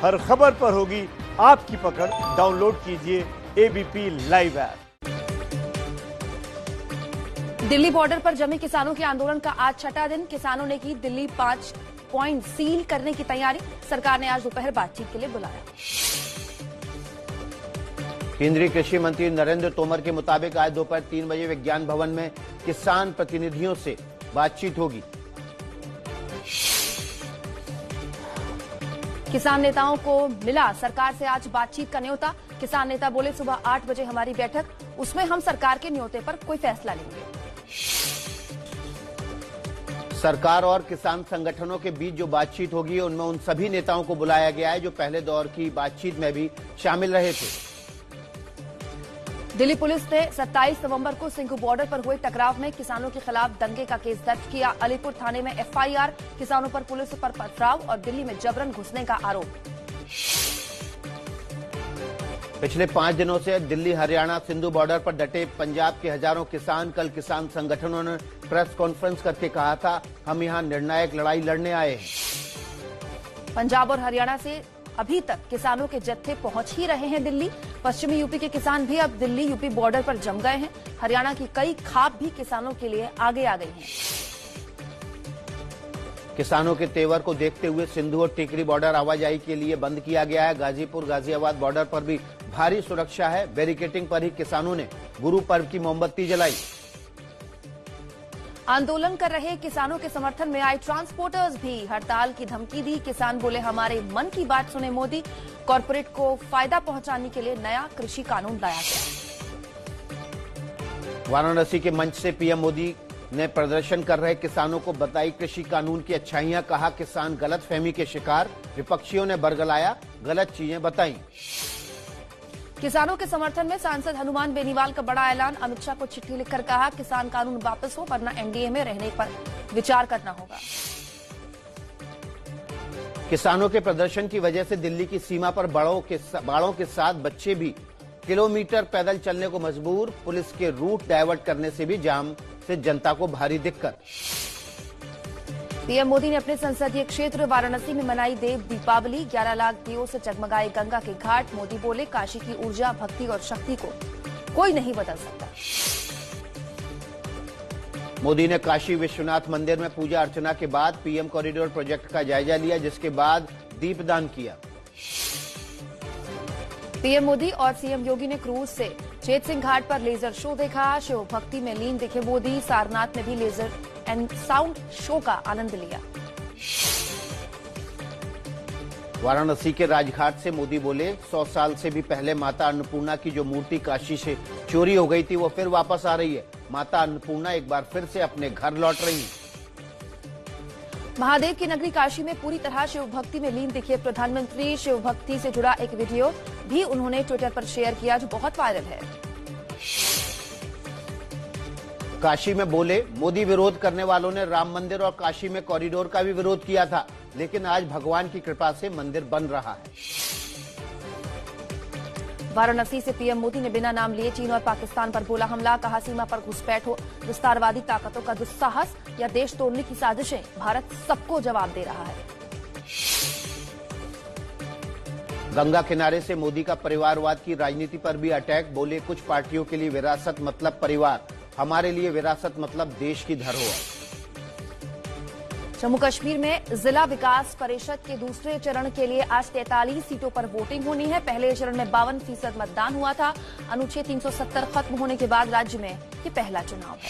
हर खबर पर होगी आपकी पकड़। डाउनलोड कीजिए ABP live app. Delhi border पर जमे किसानों के आंदोलन का आज छठा दिन। किसानों ने की दिल्ली 5 पॉइंट सील करने की तैयारी। सरकार ने आज दोपहर बातचीत के लिए बुलाया। केंद्रीय कृषि मंत्री नरेंद्र तोमर के मुताबिक आज दोपहर 3 बजे विज्ञान भवन में किसान प्रतिनिधियों से बातचीत होगी। किसान नेताओं को मिला सरकार से आज बातचीत का न्योता। किसान नेता बोले, सुबह 8 बजे हमारी बैठक, उसमें हम सरकार के न्योते पर कोई फैसला लेंगे। सरकार और किसान संगठनों के बीच जो बातचीत होगी उनमें उन सभी नेताओं को बुलाया गया है जो पहले दौर की बातचीत में भी शामिल रहे थे। दिल्ली पुलिस ने 27 नवंबर को सिंघू बॉर्डर पर हुए टकराव में किसानों के खिलाफ दंगे का केस दर्ज किया। अलीपुर थाने में एफआईआर। किसानों पर पुलिस पर पथराव और दिल्ली में जबरन घुसने का आरोप। पिछले 5 दिनों से दिल्ली हरियाणा सिंधु बॉर्डर पर डटे पंजाब के हजारों किसान कल किसान संगठनों ने प्रेस कॉन्फ्रेंस करके कहा था, हम यहां निर्णायक लड़ाई लड़ने आए हैं। पंजाब और हरियाणा से अभी तक किसानों के जत्थे पहुंच ही रहे हैं दिल्ली। पश्चिमी यूपी के किसान भी अब दिल्ली यूपी बॉर्डर पर जम गए हैं। हरियाणा की कई खाप भी किसानों के लिए आगे आ गई हैं। किसानों के तेवर को देखते हुए सिंधु और टिकरी बॉर्डर आवाजाही के लिए बंद किया गया है। गाजीपुर गाजियाबाद बॉर्डर पर भी भारी सुरक्षा है। बैरिकेडिंग पर ही किसानों ने गुरु पर्व की मोमबत्ती जलाई। आंदोलन कर रहे किसानों के समर्थन में आए ट्रांसपोर्टर्स भी हड़ताल की धमकी दी। किसान बोले, हमारे मन की बात सुने मोदी। कॉरपोरेट को फायदा पहुंचाने के लिए नया कृषि कानून लाया गया। वाराणसी के मंच से पीएम मोदी ने प्रदर्शन कर रहे किसानों को बताई कृषि कानून की अच्छाइयां। कहा, किसान गलतफहमी के शिकार। विपक्षियों ने बरगलाया, गलत चीजें बताई। किसानों के समर्थन में सांसद हनुमान बेनीवाल का बड़ा ऐलान। अमित शाह को चिट्ठी लिखकर कहा, किसान कानून वापस हो वरना एनडीए में रहने पर विचार करना होगा। किसानों के प्रदर्शन की वजह से दिल्ली की सीमा पर बाड़ों के साथ बच्चे भी किलोमीटर पैदल चलने को मजबूर। पुलिस के रूट डायवर्ट करने से भी जाम से जनता को भारी दिक्कत। पीएम मोदी ने अपने संसदीय क्षेत्र वाराणसी में मनाई देव दीपावली। 11 लाख दियों से जगमगाए गंगा के घाट। मोदी बोले, काशी की ऊर्जा, भक्ति और शक्ति को कोई नहीं बदल सकता। मोदी ने काशी विश्वनाथ मंदिर में पूजा अर्चना के बाद पीएम कॉरिडोर प्रोजेक्ट का जायजा लिया, जिसके बाद दीपदान किया। पीएम मोदी और सीएम योगी ने क्रूज से चेत सिंह घाट पर लेजर शो देखा। शिव भक्ति में लीन दिखे मोदी। सारनाथ में भी लेजर एंड साउंड शो का आनंद लिया। वाराणसी के राजघाट से मोदी बोले, 100 साल से भी पहले माता अन्नपूर्णा की जो मूर्ति काशी से चोरी हो गई थी वो फिर वापस आ रही है। माता अन्नपूर्णा एक बार फिर से अपने घर लौट रही है। महादेव की नगरी काशी में पूरी तरह शिव भक्ति में लीन दिखे प्रधानमंत्री। शिव भक्ति से जुड़ा एक वीडियो भी उन्होंने ट्विटर पर शेयर किया जो बहुत वायरल है। काशी में बोले, मोदी विरोध करने वालों ने राम मंदिर और काशी में कॉरिडोर का भी विरोध किया था, लेकिन आज भगवान की कृपा से मंदिर बन रहा है। वाराणसी से पीएम मोदी ने बिना नाम लिए चीन और पाकिस्तान पर बोला हमला। कहा, सीमा पर घुसपैठ हो, विस्तारवादी ताकतों का दुस्साहस या देश तोड़ने की साजिशें, भारत सबको जवाब दे रहा है। गंगा किनारे से मोदी का परिवारवाद की राजनीति पर भी अटैक। बोले, कुछ पार्टियों के लिए विरासत मतलब परिवार, हमारे लिए विरासत मतलब देश की धरोहर। जम्मू कश्मीर में जिला विकास परिषद के दूसरे चरण के लिए आज 43 सीटों पर वोटिंग होनी है। पहले चरण में 52% मतदान हुआ था। अनुच्छेद 370 खत्म होने के बाद राज्य में ये पहला चुनाव है।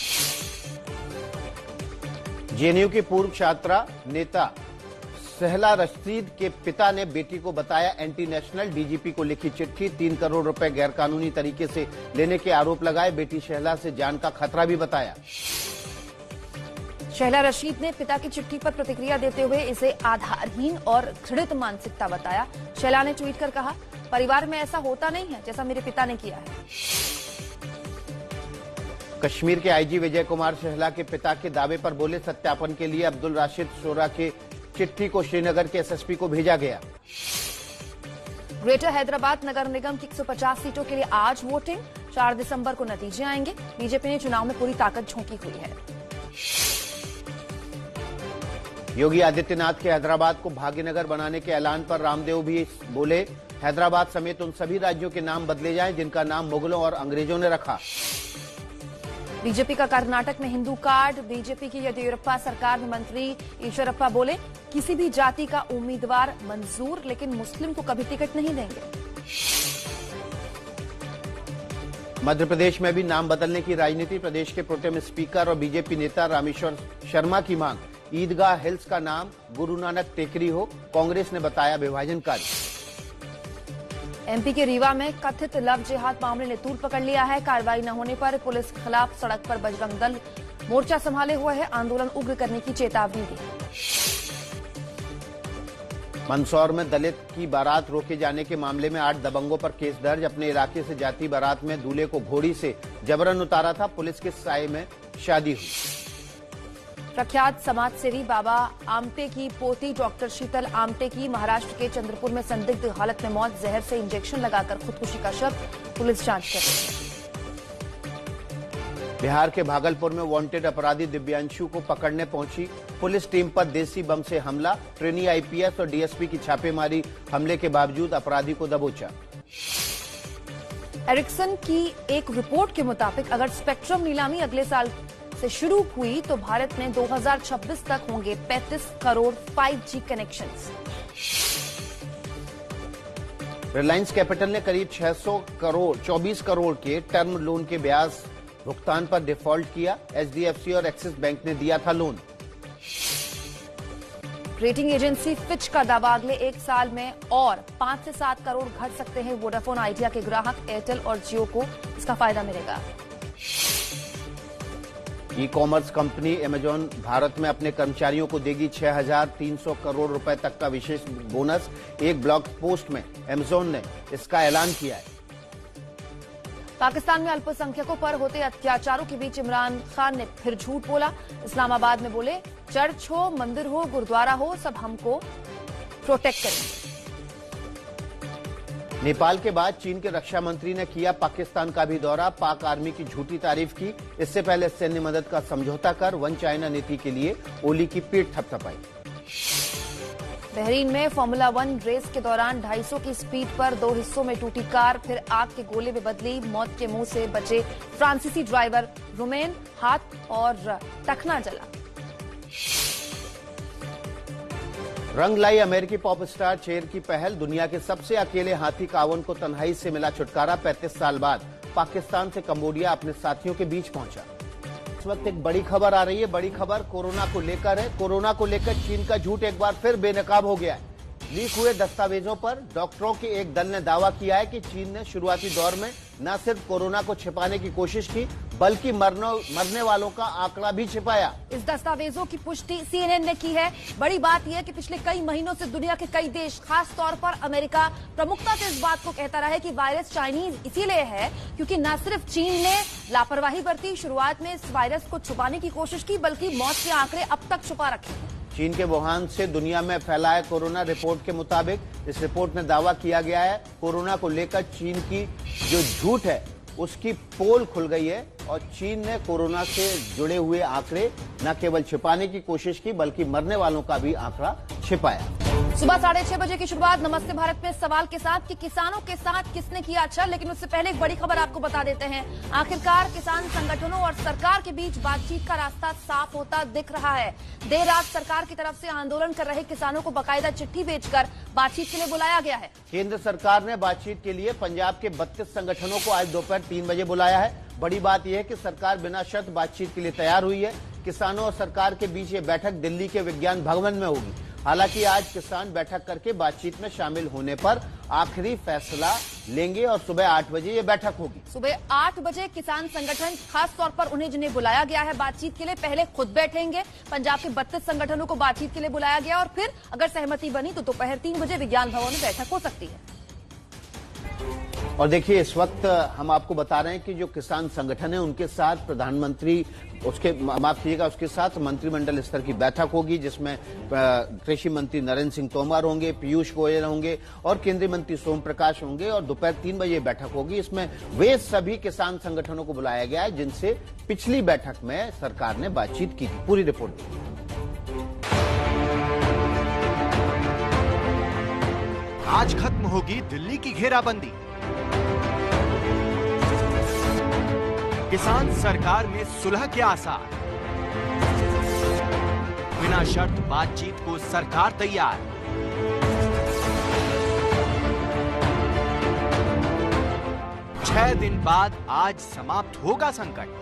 जेएनयू की पूर्व छात्रा नेता सहला रशीद के पिता ने बेटी को बताया एंटी नेशनल। डीजीपी को लिखी चिट्ठी। 3 करोड़ रुपए गैरकानूनी तरीके से लेने के आरोप लगाए। बेटी शहला से जान का खतरा भी बताया। शहला रशीद ने पिता की चिट्ठी पर प्रतिक्रिया देते हुए इसे आधारहीन और घृणित मानसिकता बताया। शहला ने ट्वीट कर कहा, परिवार में ऐसा होता नहीं है जैसा मेरे पिता ने किया है। कश्मीर के आईजी विजय कुमार शहला के पिता के दावे पर बोले, सत्यापन के लिए अब्दुल राशिद शोरा के चिट्ठी को श्रीनगर के एसएसपी को भेजा गया। ग्रेटर हैदराबाद नगर निगम की 150 सीटों के लिए आज वोटिंग। 4 दिसंबर को नतीजे आएंगे। बीजेपी ने चुनाव में पूरी ताकत झोंकी हुई है। योगी आदित्यनाथ के हैदराबाद को भाग्यनगर बनाने के ऐलान पर रामदेव भी बोले, हैदराबाद समेत उन सभी राज्यों के नाम बदले जाएं जिनका नाम मुगलों और अंग्रेजों ने रखा। बीजेपी का कर्नाटक में हिंदू कार्ड, बीजेपी की येदियुरप्पा सरकार में मंत्री ईश्वरप्पा बोले, किसी भी जाति का उम्मीदवार मंजूर, लेकिन मुस्लिम को कभी टिकट नहीं देंगे। मध्य प्रदेश में भी नाम बदलने की राजनीति, प्रदेश के प्रोटेम स्पीकर और बीजेपी नेता रामेश्वर शर्मा की मांग, ईदगाह हिल्स का नाम गुरु नानक टेकरी हो, कांग्रेस ने बताया विभाजनकारी। एमपी के रीवा में कथित लव जिहाद मामले ने तूल पकड़ लिया है, कार्रवाई न होने पर पुलिस के खिलाफ सड़क पर बजरंग दल मोर्चा संभाले हुए है, आंदोलन उग्र करने की चेतावनी दी। मंदसौर में दलित की बारात रोके जाने के मामले में 8 दबंगों पर केस दर्ज, अपने इलाके से जाती बारात में दूल्हे को घोड़ी से जबरन उतारा था, पुलिस के साये में शादी हुई। प्रख्यात समाजसेवी बाबा आमटे की पोती डॉक्टर शीतल आमटे की महाराष्ट्र के चंद्रपुर में संदिग्ध हालत में मौत, जहर से इंजेक्शन लगाकर खुदकुशी का शव, पुलिस जांच कर रही है। बिहार के भागलपुर में वांटेड अपराधी दिव्यांशु को पकड़ने पहुंची पुलिस टीम पर देसी बम से हमला, ट्रेनी आईपीएस और डीएसपी की छापेमारी, हमले के बावजूद अपराधी को दबोचा। एरिक्सन की एक रिपोर्ट के मुताबिक अगर स्पेक्ट्रम नीलामी अगले साल से शुरू हुई तो भारत में 2026 तक होंगे 35 crore 5G connections. Reliance capital ने करीब 24 करोड़ के टर्म लोन के ब्याज भुगतान पर डिफॉल्ट किया, एचडीएफसी और एक्सिस बैंक ने दिया था लोन। रेटिंग एजेंसी फिच का दावा, अगले एक साल में और 5 से 7 करोड़ घट सकते हैं वोडाफोन आइडिया के ग्राहक, एयरटेल और जियो को इसका फायदा मिलेगा। E commerce company Amazon Bharat में अपने कर्मचारियों को देगी 6,300 करोड़ रुपए तक का विशेष बोनस, एक ब्लॉग पोस्ट में अमेजॉन ने इसका ऐलान किया है। पाकिस्तान में अल्पसंख्यकों पर होते अत्याचारों के बीच इमरान खान ने फिर झूठ बोला, इस्लामाबाद में बोले, चर्च हो, मंदिर हो, गुरुद्वारा हो, सब हमको प्रोटेक्ट करेंगे। नेपाल के बाद चीन के रक्षा मंत्री ने किया पाकिस्तान का भी दौरा, पाक आर्मी की झूठी तारीफ की, इससे पहले सैन्य मदद का समझौता कर वन चाइना नीति के लिए ओली की पीठ थपथपाई। बहरीन में फॉर्मूला 1 रेस के दौरान 250 की स्पीड पर 2 हिस्सों में टूटी कार, फिर आग के गोले में बदली, मौत के मुंह से बचे फ्रांसीसी ड्राइवर, रुमेन हाथ और टखना जला। रंग लाई अमेरिकी पॉप स्टार चेर की पहल, दुनिया के सबसे अकेले हाथी कावन को तन्हाई से मिला छुटकारा, 35 साल बाद पाकिस्तान से कंबोडिया अपने साथियों के बीच पहुंचा। इस वक्त एक बड़ी खबर आ रही है, बड़ी खबर कोरोना को लेकर है। कोरोना को लेकर चीन का झूठ एक बार फिर बेनकाब हो गया है। लीक हुए दस्तावेजों पर डॉक्टरों के एक दल ने दावा किया है कि चीन ने शुरुआती दौर में न सिर्फ कोरोना को छिपाने की कोशिश की, बल्कि मरने वालों का आंकड़ा भी छिपाया। इस दस्तावेजों की पुष्टि सीएनएन ने की है। बड़ी बात यह है कि पिछले कई महीनों से दुनिया के कई देश, खास तौर पर अमेरिका, प्रमुखता से इस बात को कहता रहा है कि वायरस चाइनीज इसीलिए है क्योंकि न सिर्फ चीन ने लापरवाही बरती, शुरुआत में इस वायरस को छुपाने की कोशिश की, बल्कि मौत के आंकड़े अब तक छुपा रखे हैं। चीन के वुहान से दुनिया में फैला है कोरोना। रिपोर्ट के मुताबिक इस रिपोर्ट में दावा किया गया है कोरोना को लेकर चीन की जो झूठ है उसकी पोल खुल गई है और चीन ने कोरोना से जुड़े हुए आंकड़े न केवल छिपाने की कोशिश की बल्कि मरने वालों का भी आंकड़ा छिपाया। सुबह 6:30 बजे की शुरुआत नमस्ते भारत में सवाल के साथ कि किसानों के साथ किसने किया अच्छा, लेकिन उससे पहले एक बड़ी खबर आपको बता देते हैं। आखिरकार किसान संगठनों और सरकार के बीच बातचीत का रास्ता साफ होता दिख रहा है। देर रात सरकार की तरफ से आंदोलन कर रहे किसानों को बाकायदा चिट्ठी भेजकर बातचीत के लिए बुलाया गया है। केंद्र सरकार ने बातचीत के लिए पंजाब के 32 संगठनों को आज दोपहर 3 बजे बुलाया है। बड़ी बात यह है कि सरकार बिना शर्त बातचीत के लिए तैयार हुई है। किसानों और सरकार के बीच ये बैठक दिल्ली के विज्ञान भवन में होगी। हालांकि आज किसान बैठक करके बातचीत में शामिल होने पर आखिरी फैसला लेंगे और सुबह 8 बजे ये बैठक होगी। सुबह 8 बजे किसान संगठन, खास तौर पर उन्हें जिन्हें बुलाया गया है बातचीत के लिए, पहले खुद बैठेंगे। पंजाब के 32 संगठनों को बातचीत के लिए बुलाया गया और फिर अगर सहमति बनी तो दोपहर 3 बजे विज्ञान भवन में बैठक हो सकती है। और देखिए इस वक्त हम आपको बता रहे हैं कि जो किसान संगठन है उनके साथ प्रधानमंत्री उसके साथ मंत्रिमंडल स्तर की बैठक होगी जिसमें कृषि मंत्री नरेंद्र सिंह तोमर होंगे, पीयूष गोयल होंगे और केंद्रीय मंत्री सोम प्रकाश होंगे और दोपहर 3 बजे बैठक होगी। इसमें वे सभी किसान संगठनों को बुलाया गया है जिनसे पिछली बैठक में सरकार ने बातचीत की थी। पूरी रिपोर्ट आज खत्म होगी दिल्ली की घेराबंदी। किसान सरकार में सुलह के आसार। बिना शर्त बातचीत को सरकार तैयार। छह दिन बाद आज समाप्त होगा संकट।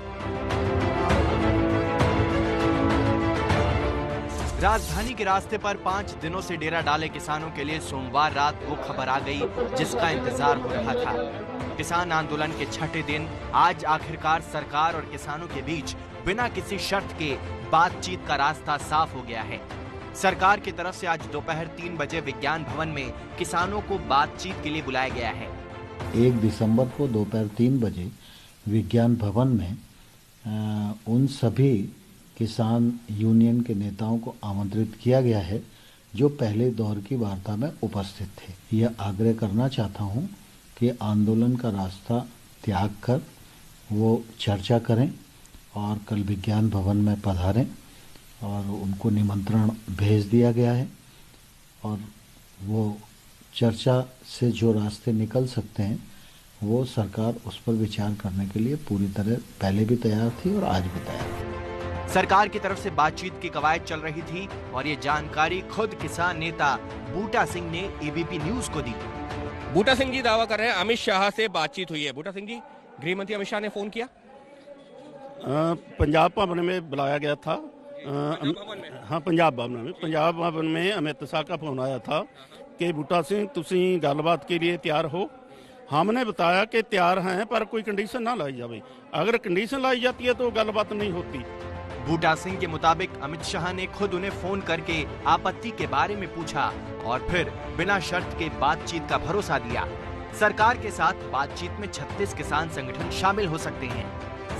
राजधानी के रास्ते पर 5 दिनों से डेरा डाले किसानों के लिए सोमवार रात वो खबर आ गई जिसका इंतजार हो रहा था। किसान आंदोलन के छठे दिन आज आखिरकार सरकार और किसानों के बीच बिना किसी शर्त के बातचीत का रास्ता साफ हो गया है। सरकार की तरफ से आज दोपहर 3 बजे विज्ञान भवन में किसानों को बातचीत के लिए बुलाया गया है। 1 दिसंबर को दोपहर 3 बजे विज्ञान भवन में उन सभी किसान यूनियन के नेताओं को आमंत्रित किया गया है जो पहले दौर की वार्ता में उपस्थित थे। यह आग्रह करना चाहता हूं कि आंदोलन का रास्ता त्याग कर वो चर्चा करें और कल विज्ञान भवन में पधारें और उनको निमंत्रण भेज दिया गया है और वो चर्चा से जो रास्ते निकल सकते हैं वो सरकार उस पर विचार करने के लिए पूरी तरह पहले भी तैयार थी और आज भी तैयार है। सरकार की तरफ से बातचीत की कवायद चल रही थी और ये जानकारी खुद किसान नेता बूटा सिंह ने एबीपी न्यूज को दी। बूटा सिंह जी दावा कर रहे हैं अमित शाह से बातचीत हुई है। बूटा सिंह जी, गृह मंत्री अमित शाह ने फोन किया? पंजाब भवन में बुलाया गया था। हाँ, पंजाब भवन में अमित शाह का फोन आया था कि बूटा सिंह तुसी गलबात के लिए तैयार हो। हमने बताया कि तैयार हैं पर कोई कंडीशन ना लाई जाए। अगर कंडीशन लाई जाती है तो गलबात नहीं होती। बूटा सिंह के मुताबिक अमित शाह ने खुद उन्हें फोन करके आपत्ति के बारे में पूछा और फिर बिना शर्त के बातचीत का भरोसा दिया। सरकार के साथ बातचीत में 36 किसान संगठन शामिल हो सकते हैं।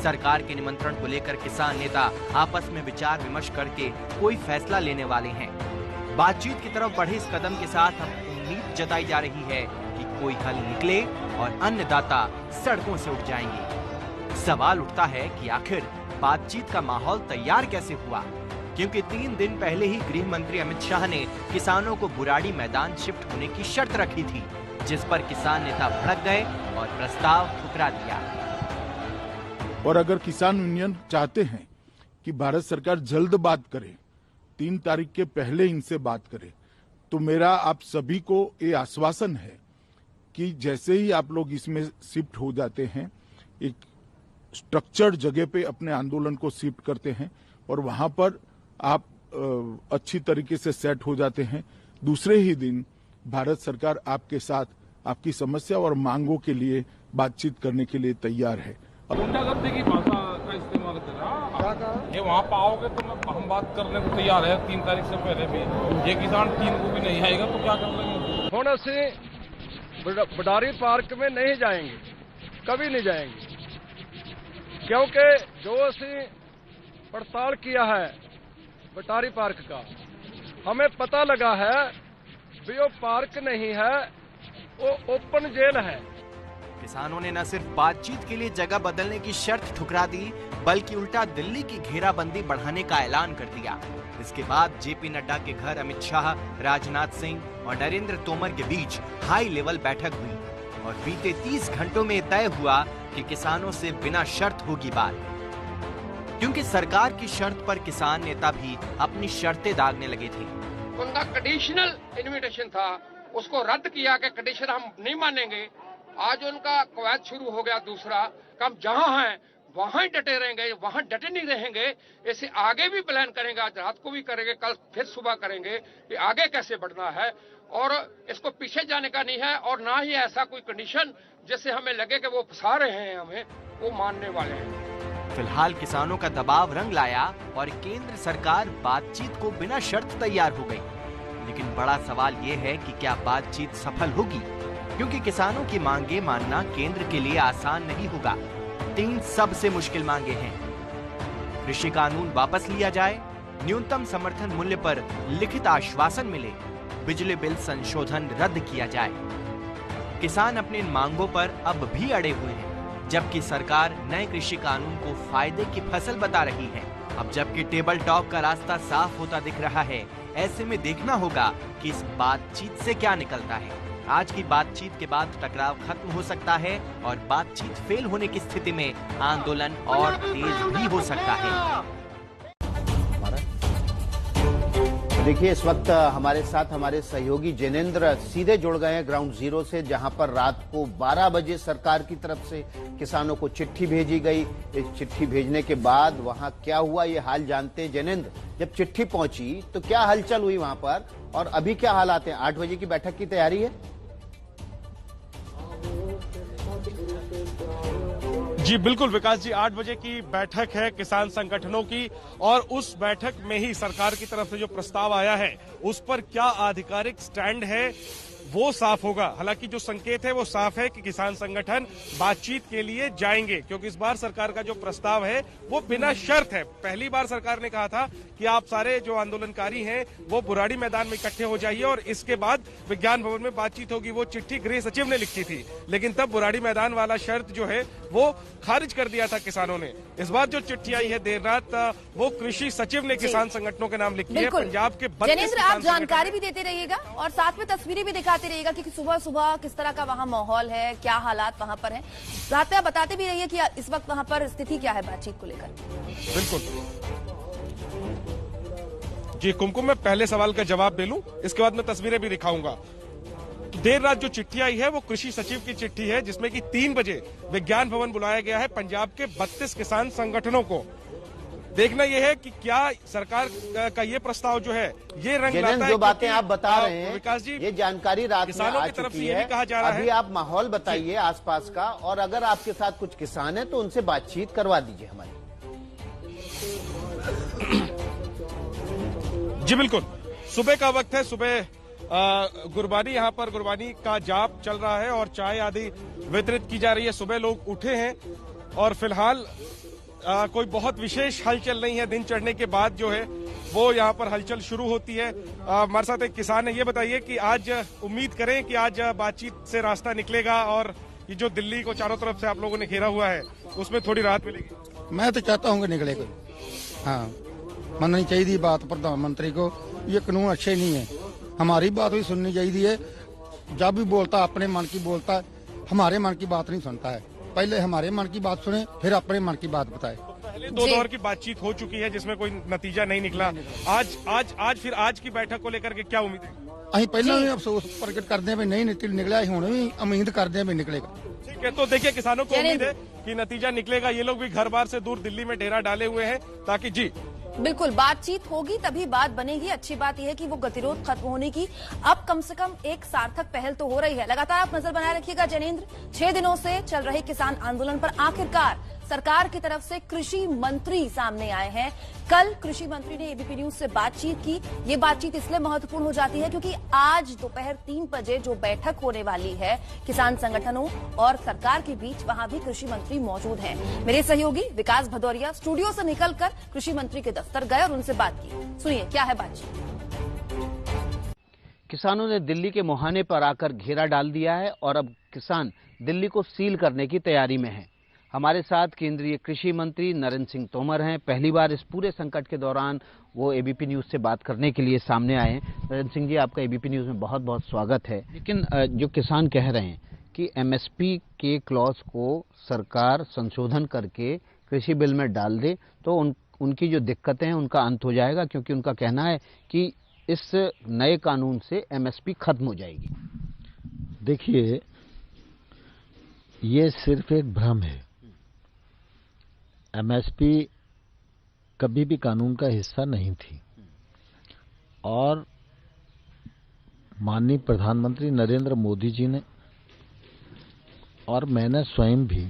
सरकार के निमंत्रण को लेकर किसान नेता आपस में विचार विमर्श करके कोई फैसला लेने वाले हैं। बातचीत की तरफ बढ़े इस कदम के साथ अब उम्मीद जताई जा रही है कि कोई हल निकले और अन्नदाता सड़कों से उठ जाएंगे। सवाल उठता है कि आखिर बातचीत का माहौल तैयार कैसे हुआ, क्योंकि 3 दिन पहले ही गृह मंत्री अमित शाह ने किसानों को बुराड़ी मैदान शिफ्ट होने की शर्त रखी थी, जिस पर किसान नेता भड़क गए और प्रस्ताव ठुकरा दिया। और अगर किसान यूनियन चाहते हैं कि भारत सरकार जल्द बात करे, 3 तारीख के पहले इनसे बात करे, तो मेरा आप सभी को ये आश्वासन है कि जैसे ही आप लोग इसमें शिफ्ट हो जाते हैं, एक स्ट्रक्चर्ड जगह पे अपने आंदोलन को शिफ्ट करते हैं और वहां पर आप अच्छी तरीके से सेट हो जाते हैं, दूसरे ही दिन भारत सरकार आपके साथ आपकी समस्या और मांगों के लिए बातचीत करने के लिए तैयार है। गुंडागर्दी की भाषा का इस्तेमाल कर रहा है। ये वहाँ पाओगे तो हम बात करने को तैयार है 3 तारीख से पहले भी। ये किसान 3 को भी नहीं आएगा तो क्या कर लेंगे? हुण असीं बटारी पार्क में नहीं जाएंगे, कभी नहीं जाएंगे, क्योंकि जो असीं पड़ताल किया है बटारी पार्क का, हमें पता लगा है भी वो पार्क नहीं है, वो ओपन जेल है। किसानों ने न सिर्फ बातचीत के लिए जगह बदलने की शर्त ठुकरा दी, बल्कि उल्टा दिल्ली की घेराबंदी बढ़ाने का ऐलान कर दिया। इसके बाद जेपी नड्डा के घर अमित शाह, राजनाथ सिंह और नरेंद्र तोमर के बीच हाई लेवल बैठक हुई और बीते 30 घंटों में तय हुआ कि किसानों से बिना शर्त होगी बात। क्योंकि सरकार की शर्त पर किसान नेता भी अपनी शर्तें दागने लगे थे। उनका कंडीशनल इन्विटेशन था, उसको रद्द किया कि कंडीशन हम नहीं मानेंगे। आज उनका कवायद शुरू हो गया दूसरा, हम जहां हैं वहां ही डटे रहेंगे, वहां डटे नहीं रहेंगे। ऐसे आगे भी प्लान करेंगे, आज रात को भी करेंगे, कल फिर सुबह करेंगे कि आगे कैसे बढ़ना है और इसको पीछे जाने का नहीं है। और ना ही ऐसा कोई कंडीशन जिससे हमें लगे कि वो फंसा रहे हैं हमें, वो मानने वाले हैं। फिलहाल किसानों का दबाव रंग लाया और केंद्र सरकार बातचीत को बिना शर्त तैयार हो गई। लेकिन बड़ा सवाल ये है कि क्या बातचीत सफल होगी, क्योंकि किसानों की मांगे मानना केंद्र के लिए आसान नहीं होगा। 3 सबसे मुश्किल मांगे हैं। कृषि कानून वापस लिया जाए, न्यूनतम समर्थन मूल्य पर लिखित आश्वासन मिले, बिजली बिल संशोधन रद्द किया जाए। किसान अपनी इन मांगों पर अब भी अड़े हुए हैं, जबकि सरकार नए कृषि कानून को फायदे की फसल बता रही है। अब जबकि टेबल टॉक का रास्ता साफ होता दिख रहा है, ऐसे में देखना होगा कि इस बातचीत से क्या निकलता है। आज की बातचीत के बाद टकराव खत्म हो सकता है और बातचीत फेल होने की स्थिति में आंदोलन और तेज भी हो सकता है। देखिए, इस वक्त हमारे साथ हमारे सहयोगी जैनेंद्र सीधे जुड़ गए हैं ग्राउंड जीरो से, जहां पर रात को 12 बजे सरकार की तरफ से किसानों को चिट्ठी भेजी गई। इस चिट्ठी भेजने के बाद वहां क्या हुआ, ये हाल जानते हैं। जैनेंद्र, जब चिट्ठी पहुंची तो क्या हलचल हुई वहां पर और अभी क्या हालात हैं? 8 बजे की बैठक की तैयारी है? जी बिल्कुल विकास जी, 8 बजे की बैठक है किसान संगठनों की और उस बैठक में ही सरकार की तरफ से जो प्रस्ताव आया है उस पर क्या आधिकारिक स्टैंड है वो साफ होगा। हालांकि जो संकेत है वो साफ है कि किसान संगठन बातचीत के लिए जाएंगे, क्योंकि इस बार सरकार का जो प्रस्ताव है वो बिना शर्त है। पहली बार सरकार ने कहा था कि आप सारे जो आंदोलनकारी हैं वो बुराड़ी मैदान में इकट्ठे हो जाइए और इसके बाद विज्ञान भवन में बातचीत होगी। वो चिट्ठी गृह सचिव ने लिखी थी, लेकिन तब बुराड़ी मैदान वाला शर्त जो है वो खारिज कर दिया था किसानों ने। इस बार जो चिट्ठी आई है देर रात, वो कृषि सचिव ने किसान संगठनों के नाम लिखी है। पंजाब के 32 जैनेंद्र, आप जानकारी भी देते रहिएगा और साथ में तस्वीरें भी दिखाते रहिएगा कि सुबह सुबह किस तरह का वहां माहौल है, क्या हालात वहां पर हैं। रात में आप बताते भी रहिए कि इस वक्त वहां पर स्थिति क्या है बातचीत को लेकर। बिल्कुल जी कुमकुम, मैं पहले सवाल का जवाब दे लूं, इसके बाद मैं तस्वीरें भी दिखाऊंगा। देर रात जो चिट्ठी आई है वो कृषि सचिव की चिट्ठी है, जिसमें कि 3 बजे विज्ञान भवन बुलाया गया है पंजाब के 32 किसान संगठनों को। देखना यह है कि क्या सरकार का ये प्रस्ताव जो है ये रंग लाता है। जो बातें आप बता रहे हैं विकास जी, ये जानकारी रात में आ चुकी है। कहा जा रहा अभी आप माहौल बताइए आसपास का, और अगर आपके साथ कुछ किसान हैं तो उनसे बातचीत करवा दीजिए हमारी। जी बिल्कुल, सुबह का वक्त है। सुबह गुरबानी, यहाँ पर गुरबानी का जाप चल रहा है और चाय आदि वितरित की जा रही है। सुबह लोग उठे हैं और फिलहाल कोई बहुत विशेष हलचल नहीं है। दिन चढ़ने के बाद जो है वो यहाँ पर हलचल शुरू होती है। हमारे साथ एक किसान है, ये बताइए कि आज उम्मीद करें कि आज बातचीत से रास्ता निकलेगा और ये जो दिल्ली को चारों तरफ से आप लोगों ने घेरा हुआ है उसमें थोड़ी राहत मिलेगी। मैं तो चाहता हूँ कि निकले कोई। हाँ, माननी चाहिए बात प्रधानमंत्री को, ये कानून अच्छे नहीं है। हमारी बात भी सुननी चाहिए है। जब भी बोलता अपने मन की बोलता है, हमारे मन की बात नहीं सुनता है। पहले हमारे मन की बात सुने, फिर अपने मन की बात बताए। तो पहले 2 दौर की बातचीत हो चुकी है जिसमें कोई नतीजा नहीं निकला। आज की बैठक को लेकर के क्या उम्मीद है? अं पहले भी अफसोस प्रकट करते हैं नहीं निकला, हुण भी उम्मीद करते हैं निकलेगा। ठीक है, तो देखिए किसानों को उम्मीद है कि नतीजा निकलेगा। ये लोग भी घर बार से दूर दिल्ली में डेरा डाले हुए हैं ताकि जी बिल्कुल बातचीत होगी तभी बात बनेगी। अच्छी बात यह है कि वो गतिरोध खत्म होने की अब कम से कम एक सार्थक पहल तो हो रही है। लगातार आप नजर बनाए रखिएगा जैनेंद्र। 6 दिनों से चल रहे किसान आंदोलन पर आखिरकार सरकार की तरफ से कृषि मंत्री सामने आए हैं। कल कृषि मंत्री ने एबीपी न्यूज से बातचीत की। ये बातचीत इसलिए महत्वपूर्ण हो जाती है क्योंकि आज दोपहर 3 बजे जो बैठक होने वाली है किसान संगठनों और सरकार के बीच, वहां भी कृषि मंत्री मौजूद हैं। मेरे सहयोगी विकास भदौरिया स्टूडियो से निकलकर कृषि मंत्री के दफ्तर गए और उनसे बात की। सुनिए क्या है बातचीत। किसानों ने दिल्ली के मुहाने पर आकर घेरा डाल दिया है और अब किसान दिल्ली को सील करने की तैयारी में हैं। हमारे साथ केंद्रीय कृषि मंत्री नरेंद्र सिंह तोमर हैं। पहली बार इस पूरे संकट के दौरान वो एबीपी न्यूज से बात करने के लिए सामने आए हैं। नरेंद्र सिंह जी, आपका एबीपी न्यूज में बहुत बहुत स्वागत है। लेकिन जो किसान कह रहे हैं कि एमएसपी के क्लॉज को सरकार संशोधन करके कृषि बिल में डाल दे तो उनकी जो दिक्कतें हैं उनका अंत हो जाएगा, क्योंकि उनका कहना है कि इस नए कानून से एमएसपी खत्म हो जाएगी। देखिए, ये सिर्फ एक भ्रम है। एमएसपी कभी भी कानून का हिस्सा नहीं थी और माननीय प्रधानमंत्री नरेंद्र मोदी जी ने और मैंने स्वयं भी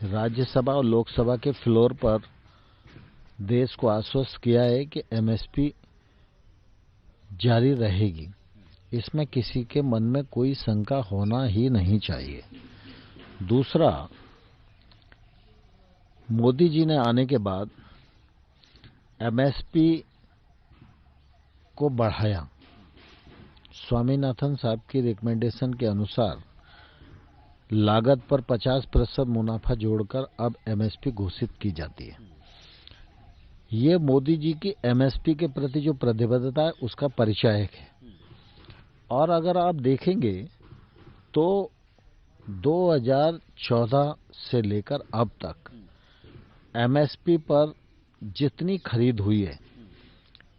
राज्यसभा और लोकसभा के फ्लोर पर देश को आश्वस्त किया है कि एमएसपी जारी रहेगी। इसमें किसी के मन में कोई शंका होना ही नहीं चाहिए। दूसरा, मोदी जी ने आने के बाद एमएसपी को बढ़ाया। स्वामीनाथन साहब की रिकमेंडेशन के अनुसार लागत पर 50% मुनाफा जोड़कर अब एमएसपी घोषित की जाती है। ये मोदी जी की एमएसपी के प्रति जो प्रतिबद्धता है उसका परिचायक है। और अगर आप देखेंगे तो 2014 से लेकर अब तक एमएसपी पर जितनी खरीद हुई है,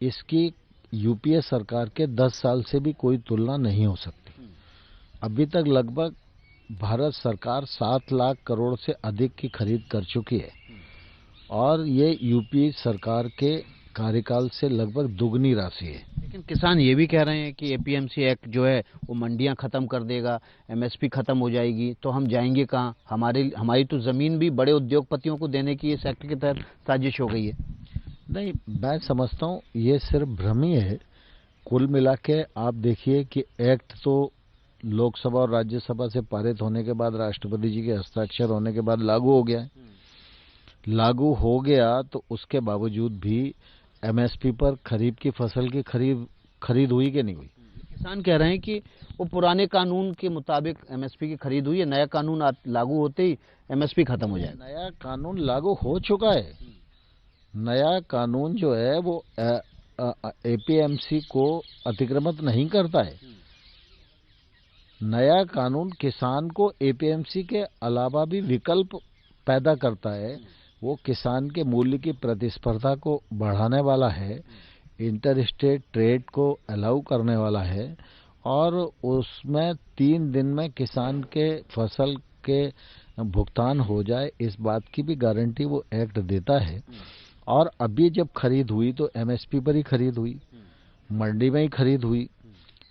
इसकी यूपीए सरकार के 10 साल से भी कोई तुलना नहीं हो सकती। अभी तक लगभग भारत सरकार 7 लाख करोड़ से अधिक की खरीद कर चुकी है और ये यूपी सरकार के कार्यकाल से लगभग दुगनी राशि है। लेकिन किसान ये भी कह रहे हैं कि एपीएमसी एक्ट जो है वो मंडियां खत्म कर देगा, एमएसपी खत्म हो जाएगी, तो हम जाएंगे कहाँ? हमारी तो जमीन भी बड़े उद्योगपतियों को देने की इस एक्ट के तहत साजिश हो गई है। नहीं, मैं समझता हूँ ये सिर्फ भ्रम ही है। कुल मिला के आप देखिए कि एक्ट तो लोकसभा और राज्यसभा से पारित होने के बाद, राष्ट्रपति जी के हस्ताक्षर होने के बाद लागू हो गया है। लागू हो गया तो उसके बावजूद भी एमएसपी पर खरीफ की फसल की खरीद हुई कि नहीं हुई? किसान कह रहे हैं कि वो पुराने कानून के मुताबिक एमएसपी की खरीद हुई है, नया कानून लागू होते ही एमएसपी खत्म हो जाए। नया कानून लागू हो चुका है। नया कानून जो है वो एपीएमसी को अतिक्रमित नहीं करता है। नया कानून किसान को एपीएमसी के अलावा भी विकल्प पैदा करता है। वो किसान के मूल्य की प्रतिस्पर्धा को बढ़ाने वाला है, इंटर स्टेट ट्रेड को अलाउ करने वाला है और उसमें 3 दिन में किसान के फसल के भुगतान हो जाए, इस बात की भी गारंटी वो एक्ट देता है। और अभी जब खरीद हुई तो एमएसपी पर ही खरीद हुई, मंडी में ही खरीद हुई।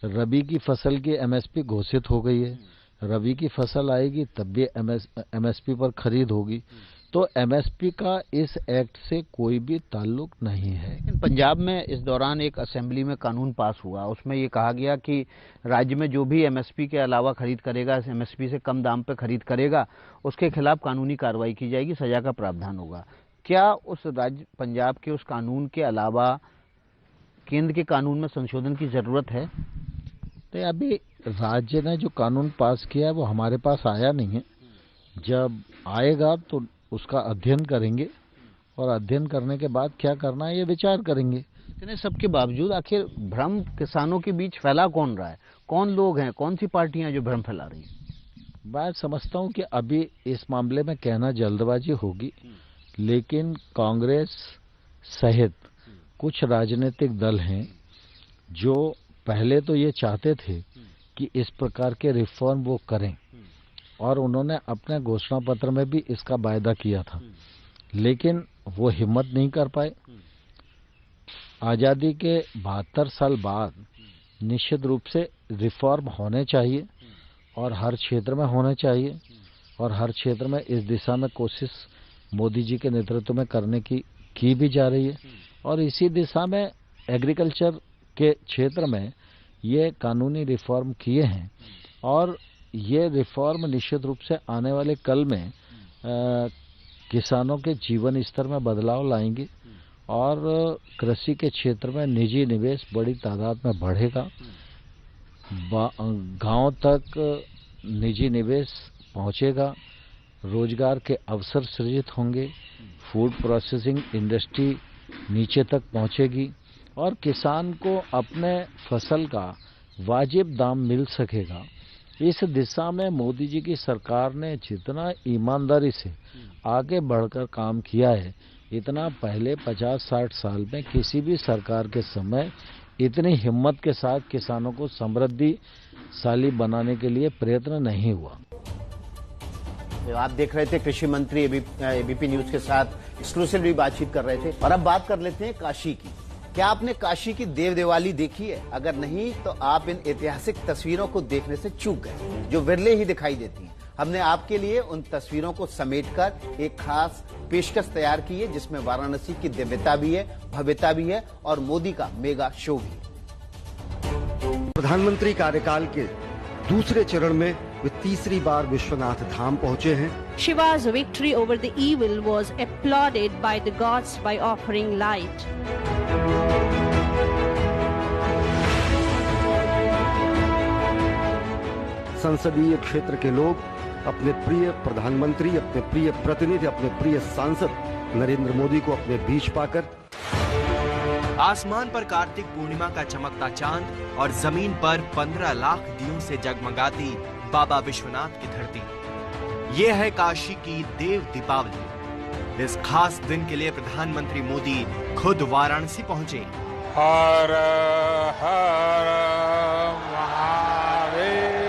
रबी की फसल की एमएसपी घोषित हो गई है, रबी की फसल आएगी तब भी एमएसपी पर खरीद होगी। तो एमएसपी का इस एक्ट से कोई भी ताल्लुक नहीं है। लेकिन पंजाब में इस दौरान एक असेंबली में कानून पास हुआ, उसमें ये कहा गया कि राज्य में जो भी एमएसपी के अलावा खरीद करेगा, एमएसपी से कम दाम पर खरीद करेगा, उसके खिलाफ कानूनी कार्रवाई की जाएगी, सजा का प्रावधान होगा। क्या उस राज्य पंजाब के उस कानून के अलावा केंद्र के कानून में संशोधन की जरूरत है? तो अभी राज्य ने जो कानून पास किया है वो हमारे पास आया नहीं है। जब आएगा तो उसका अध्ययन करेंगे और अध्ययन करने के बाद क्या करना है ये विचार करेंगे। इतने सबके बावजूद आखिर भ्रम किसानों के बीच फैला कौन रहा है? कौन लोग हैं, कौन सी पार्टियां जो भ्रम फैला रही हैं? मैं समझता हूं कि अभी इस मामले में कहना जल्दबाजी होगी, लेकिन कांग्रेस सहित कुछ राजनीतिक दल हैं जो पहले तो ये चाहते थे कि इस प्रकार के रिफॉर्म वो करें और उन्होंने अपने घोषणा पत्र में भी इसका वायदा किया था, लेकिन वो हिम्मत नहीं कर पाए। आज़ादी के 72 साल बाद निश्चित रूप से रिफॉर्म होने चाहिए और हर क्षेत्र में होने चाहिए और हर क्षेत्र में इस दिशा में कोशिश मोदी जी के नेतृत्व में करने की भी जा रही है। और इसी दिशा में एग्रीकल्चर के क्षेत्र में ये कानूनी रिफॉर्म किए हैं और ये रिफॉर्म निश्चित रूप से आने वाले कल में किसानों के जीवन स्तर में बदलाव लाएंगे और कृषि के क्षेत्र में निजी निवेश बड़ी तादाद में बढ़ेगा। गांव तक निजी निवेश पहुंचेगा, रोजगार के अवसर सृजित होंगे, फूड प्रोसेसिंग इंडस्ट्री नीचे तक पहुंचेगी और किसान को अपने फसल का वाजिब दाम मिल सकेगा। इस दिशा में मोदी जी की सरकार ने जितना ईमानदारी से आगे बढ़कर काम किया है, इतना पहले 50-60 साल में किसी भी सरकार के समय इतनी हिम्मत के साथ किसानों को समृद्धिशाली बनाने के लिए प्रयत्न नहीं हुआ। आप देख रहे थे कृषि मंत्री एबीपी न्यूज के साथ एक्सक्लूसिवली बातचीत कर रहे थे। और अब बात कर लेते हैं काशी की। क्या आपने काशी की देव दिवाली देखी है? अगर नहीं तो आप इन ऐतिहासिक तस्वीरों को देखने से चूक गए, जो विरले ही दिखाई देती हैं। हमने आपके लिए उन तस्वीरों को समेटकर एक खास पेशकश तैयार की है, जिसमें वाराणसी की दिव्यता भी है, भव्यता भी है और मोदी का मेगा शो भी। प्रधानमंत्री कार्यकाल के दूसरे चरण में वे तीसरी बार विश्वनाथ धाम पहुंचे हैं। Shiva's victory over the evil was applauded by the gods by offering light. संसदीय क्षेत्र के लोग अपने प्रिय प्रधानमंत्री, अपने प्रिय प्रतिनिधि, अपने प्रिय सांसद नरेंद्र मोदी को अपने बीच पाकर आसमान पर कार्तिक पूर्णिमा का चमकता चांद और जमीन पर 15 लाख दियों से जगमगाती बाबा विश्वनाथ की धरती। ये है काशी की देव दीपावली। इस खास दिन के लिए प्रधानमंत्री मोदी खुद वाराणसी पहुंचे। हर हर महादेव।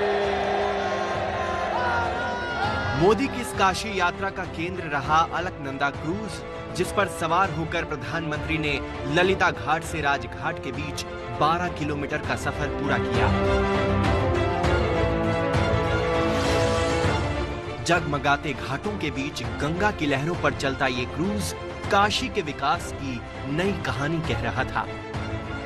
मोदी की इस काशी यात्रा का केंद्र रहा अलकनंदा क्रूज, जिस पर सवार होकर प्रधानमंत्री ने ललिता घाट से राजघाट के बीच 12 किलोमीटर का सफर पूरा किया। जगमगाते घाटों के बीच गंगा की लहरों पर चलता ये क्रूज काशी के विकास की नई कहानी कह रहा था।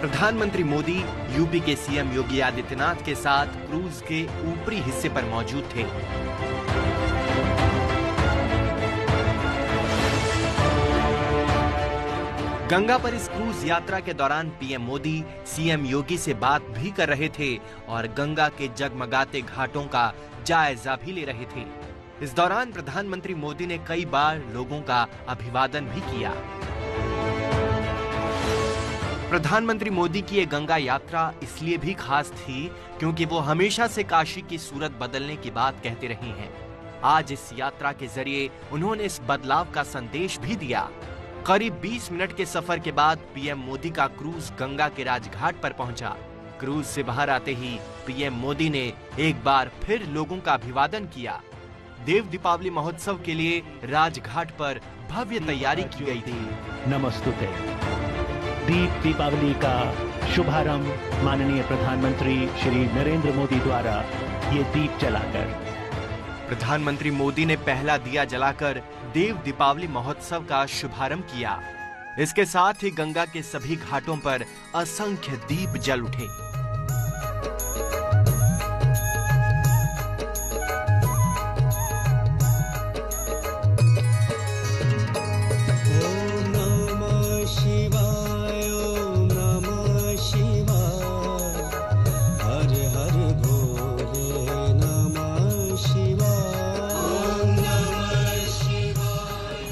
प्रधानमंत्री मोदी यूपी के सीएम योगी आदित्यनाथ के साथ क्रूज के ऊपरी हिस्से पर मौजूद थे। गंगा पर इस क्रूज यात्रा के दौरान पीएम मोदी सीएम योगी से बात भी कर रहे थे और गंगा के जगमगाते घाटों का जायजा भी ले रहे थे। इस दौरान प्रधानमंत्री मोदी ने कई बार लोगों का अभिवादन भी किया। प्रधानमंत्री मोदी की ये गंगा यात्रा इसलिए भी खास थी क्योंकि वो हमेशा से काशी की सूरत बदलने की बात कहते रहे हैं। आज इस यात्रा के जरिए उन्होंने इस बदलाव का संदेश भी दिया। करीब 20 मिनट के सफर के बाद पीएम मोदी का क्रूज गंगा के राजघाट पर पहुंचा। क्रूज से बाहर आते ही पीएम मोदी ने एक बार फिर लोगों का अभिवादन किया। देव दीपावली महोत्सव के लिए राजघाट पर भव्य तैयारी की गई थी। नमस्तुते। दीप दीपावली का शुभारंभ माननीय प्रधानमंत्री श्री नरेंद्र मोदी द्वारा ये दीप जलाकर। प्रधानमंत्री मोदी ने पहला दिया जलाकर देव दीपावली महोत्सव का शुभारंभ किया। इसके साथ ही गंगा के सभी घाटों पर असंख्य दीप जल उठे।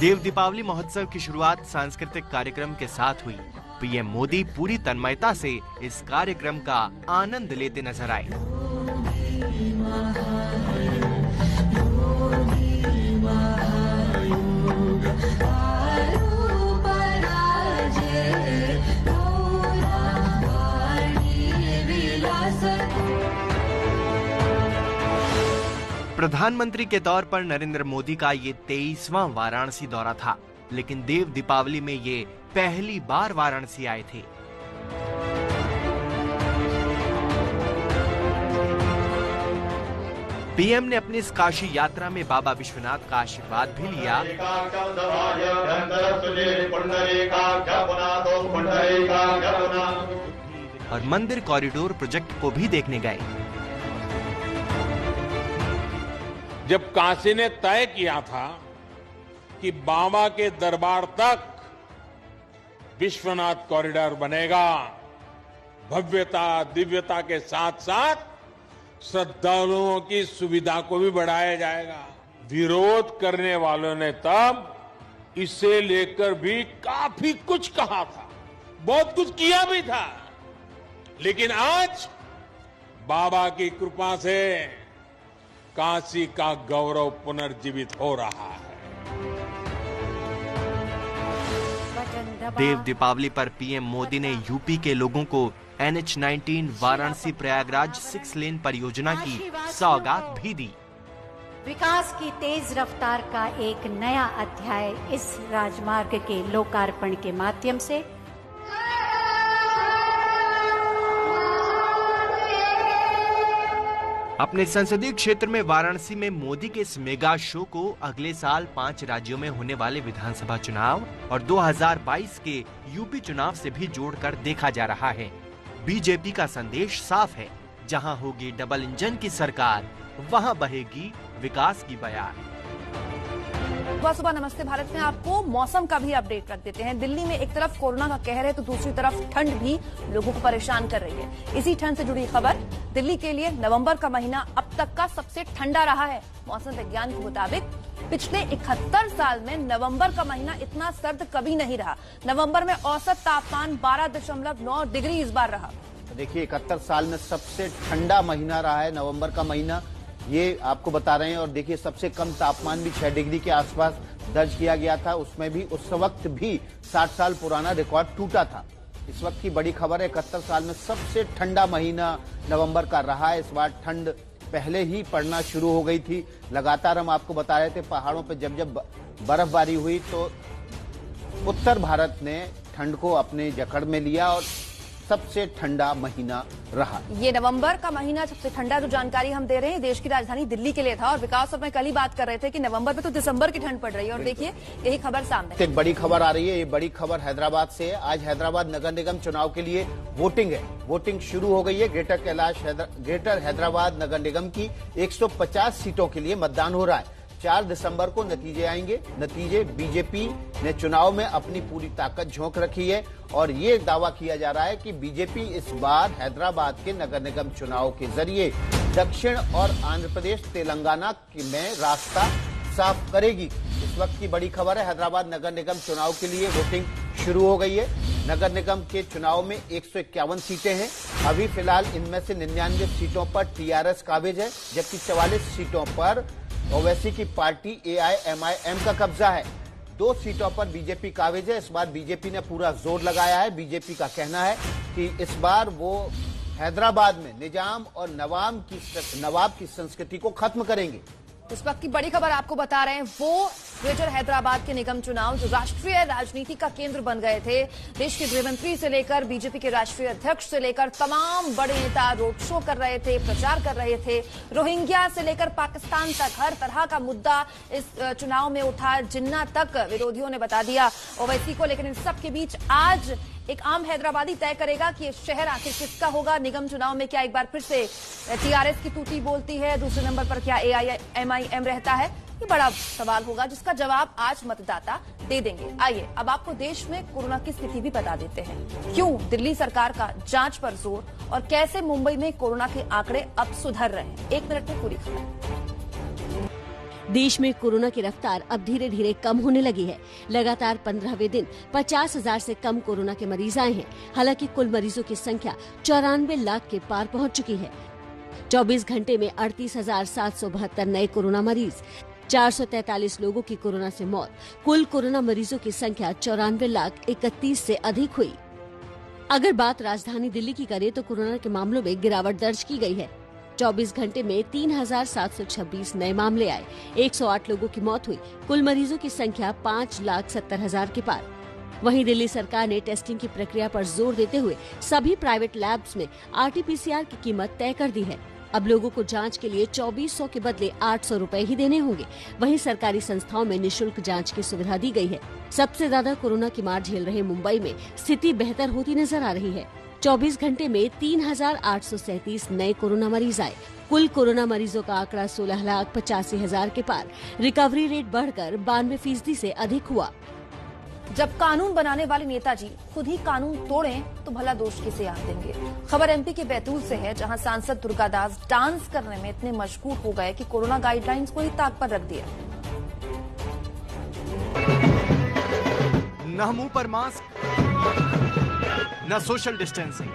देव दीपावली महोत्सव की शुरुआत सांस्कृतिक कार्यक्रम के साथ हुई। पीएम मोदी पूरी तन्मयता से इस कार्यक्रम का आनंद लेते नजर आए। प्रधानमंत्री के तौर पर नरेंद्र मोदी का ये 23वां वाराणसी दौरा था, लेकिन देव दीपावली में ये पहली बार वाराणसी आए थे। पीएम ने अपनी इस काशी यात्रा में बाबा विश्वनाथ का आशीर्वाद भी लिया और मंदिर कॉरिडोर प्रोजेक्ट को भी देखने गए। जब काशी ने तय किया था कि बाबा के दरबार तक विश्वनाथ कॉरिडोर बनेगा, भव्यता दिव्यता के साथ साथ श्रद्धालुओं की सुविधा को भी बढ़ाया जाएगा। विरोध करने वालों ने तब इसे लेकर भी काफी कुछ कहा था, बहुत कुछ किया भी था, लेकिन आज बाबा की कृपा से काशी का गौरव पुनर्जीवित हो रहा है। देव दीपावली पर पीएम मोदी ने यूपी के लोगों को NH-19 वाराणसी प्रयागराज 6 लेन परियोजना की सौगात भी दी। विकास की तेज रफ्तार का एक नया अध्याय इस राजमार्ग के लोकार्पण के माध्यम से। अपने संसदीय क्षेत्र में वाराणसी में मोदी के इस मेगा शो को अगले साल 5 राज्यों में होने वाले विधानसभा चुनाव और 2022 के यूपी चुनाव से भी जोड़कर देखा जा रहा है। बीजेपी का संदेश साफ है, जहां होगी डबल इंजन की सरकार, वहां बहेगी विकास की बयार। सुबह नमस्ते भारत में आपको मौसम का भी अपडेट रख देते हैं। दिल्ली में एक तरफ कोरोना का कहर है तो दूसरी तरफ ठंड भी लोगों को परेशान कर रही है। इसी ठंड से जुड़ी खबर, दिल्ली के लिए नवंबर का महीना अब तक का सबसे ठंडा रहा है। मौसम विज्ञान के मुताबिक पिछले 71 साल में नवंबर का महीना इतना सर्द कभी नहीं रहा। नवंबर में औसत तापमान 12.9 डिग्री इस बार रहा। देखिए 71 साल में सबसे ठंडा महीना रहा है नवंबर का महीना। ये आपको बता रहे हैं। और देखिए सबसे कम तापमान भी 6 डिग्री के आसपास दर्ज किया गया था, उसमें भी उस वक्त भी 60 साल पुराना रिकॉर्ड टूटा था। इस वक्त की बड़ी खबर है, 71 साल में सबसे ठंडा महीना नवंबर का रहा है। इस बार ठंड पहले ही पड़ना शुरू हो गई थी। लगातार हम आपको बता रहे थे पहाड़ों पर जब जब बर्फबारी हुई तो उत्तर भारत ने ठंड को अपने जकड़ में लिया और सबसे ठंडा महीना रहा। ये नवंबर का महीना सबसे ठंडा, जो जानकारी हम दे रहे हैं देश की राजधानी दिल्ली के लिए था। और विकास और मैं कल ही बात कर रहे थे कि नवंबर में तो दिसंबर की ठंड पड़ रही है और देखिए यही खबर सामने। एक बड़ी खबर आ रही है, ये बड़ी खबर हैदराबाद से है। आज हैदराबाद नगर निगम चुनाव के लिए वोटिंग है। वोटिंग शुरू हो गई है। ग्रेटर हैदराबाद नगर निगम की 150 सीटों के लिए मतदान हो रहा है। 4 दिसंबर को नतीजे आएंगे। नतीजे बीजेपी ने चुनाव में अपनी पूरी ताकत झोंक रखी है और ये दावा किया जा रहा है कि बीजेपी इस बार हैदराबाद के नगर निगम चुनाव के जरिए दक्षिण और आंध्र प्रदेश तेलंगाना में रास्ता साफ करेगी। इस वक्त की बड़ी खबर है, हैदराबाद नगर निगम चुनाव के लिए वोटिंग शुरू हो गई है। नगर निगम के चुनाव में 151 सीटें हैं। अभी फिलहाल इनमें से 99 सीटों पर टीआरएस काबिज है, जबकि 44 सीटों पर ओवैसी की पार्टी AIMIM का कब्जा है। 2 सीटों पर बीजेपी काबिज है। इस बार बीजेपी ने पूरा जोर लगाया है। बीजेपी का कहना है कि इस बार वो हैदराबाद में निजाम और नवाब की संस्कृति को खत्म करेंगे। इस वक्त की बड़ी खबर आपको बता रहे हैं, वो ग्रेटर हैदराबाद के निगम चुनाव जो राष्ट्रीय राजनीति का केंद्र बन गए थे। देश के गृहमंत्री से लेकर बीजेपी के राष्ट्रीय अध्यक्ष से लेकर तमाम बड़े नेता रोड शो कर रहे थे, प्रचार कर रहे थे। रोहिंग्या से लेकर पाकिस्तान तक हर तरह का मुद्दा इस चुनाव में उठा। जिन्ना तक विरोधियों ने बता दिया ओवैसी को। लेकिन इन सब के बीच आज एक आम हैदराबादी तय करेगा कि ये शहर आखिर किसका होगा। निगम चुनाव में क्या एक बार फिर से टीआरएस की तूती बोलती है, दूसरे नंबर पर क्या AIMIM रहता है, ये बड़ा सवाल होगा जिसका जवाब आज मतदाता दे देंगे। आइए अब आपको देश में कोरोना की स्थिति भी बता देते हैं। क्यों दिल्ली सरकार का जांच पर जोर और कैसे मुंबई में कोरोना के आंकड़े अब सुधर रहे हैं। 1 मिनट में पूरी खबर। देश में कोरोना की रफ्तार अब धीरे धीरे कम होने लगी है। लगातार 15वें दिन 50,000 से कम कोरोना के मरीज आए हैं। हालांकि कुल मरीजों की संख्या 94 लाख के पार पहुंच चुकी है। 24 घंटे में 38,772 नए कोरोना मरीज, 443 लोगों की कोरोना से मौत। कुल कोरोना मरीजों की संख्या 94,31,000 से अधिक हुई। अगर बात राजधानी दिल्ली की करें तो कोरोना के मामलों में गिरावट दर्ज की गई है। 24 घंटे में 3,726 नए मामले आए, 108 लोगों की मौत हुई। कुल मरीजों की संख्या 5,70,000 के पार। वहीं दिल्ली सरकार ने टेस्टिंग की प्रक्रिया पर जोर देते हुए सभी प्राइवेट लैब्स में RT-PCR की कीमत तय कर दी है। अब लोगों को जांच के लिए 2400 के बदले 800 रुपए ही देने होंगे। वहीं सरकारी संस्थाओं में निःशुल्क जांच की सुविधा दी गई है। सबसे ज्यादा कोरोना की मार झेल रहे मुंबई में स्थिति बेहतर होती नजर आ रही है। 24 घंटे में 3,837 नए कोरोना मरीज आए। कुल कोरोना मरीजों का आंकड़ा 16,85,000 के पार। रिकवरी रेट बढ़कर 92% से अधिक हुआ। जब कानून बनाने वाले नेताजी खुद ही कानून तोड़ें तो भला दोष किसे आप देंगे। खबर MP के बैतूल से है, जहां सांसद दुर्गादास डांस करने में इतने मशगूल हो गए कि कोरोना गाइडलाइंस को ही ताक पर रख दिया। न मुंह पर मास्क, न सोशल डिस्टेंसिंग।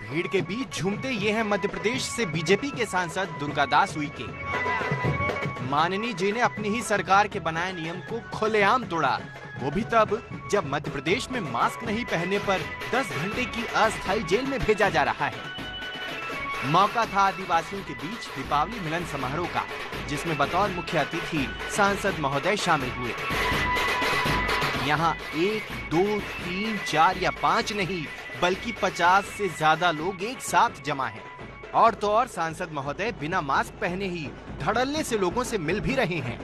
भीड़ के बीच झूमते ये हैं मध्य प्रदेश से बीजेपी के सांसद दुर्गादास उइके। माननीय जी ने अपनी ही सरकार के बनाए नियम को खुलेआम तोड़ा, वो भी तब जब मध्य प्रदेश में मास्क नहीं पहनने पर 10 घंटे की अस्थायी जेल में भेजा जा रहा है। मौका था आदिवासियों के बीच दीपावली मिलन समारोह का, जिसमें बतौर मुख्य अतिथि सांसद महोदय शामिल हुए। यहाँ 1, 2, 3, 4 या 5 नहीं बल्कि 50 से ज्यादा लोग एक साथ जमा हैं। और तो और सांसद महोदय बिना मास्क पहने ही धड़ल्ले से लोगों से मिल भी रहे हैं।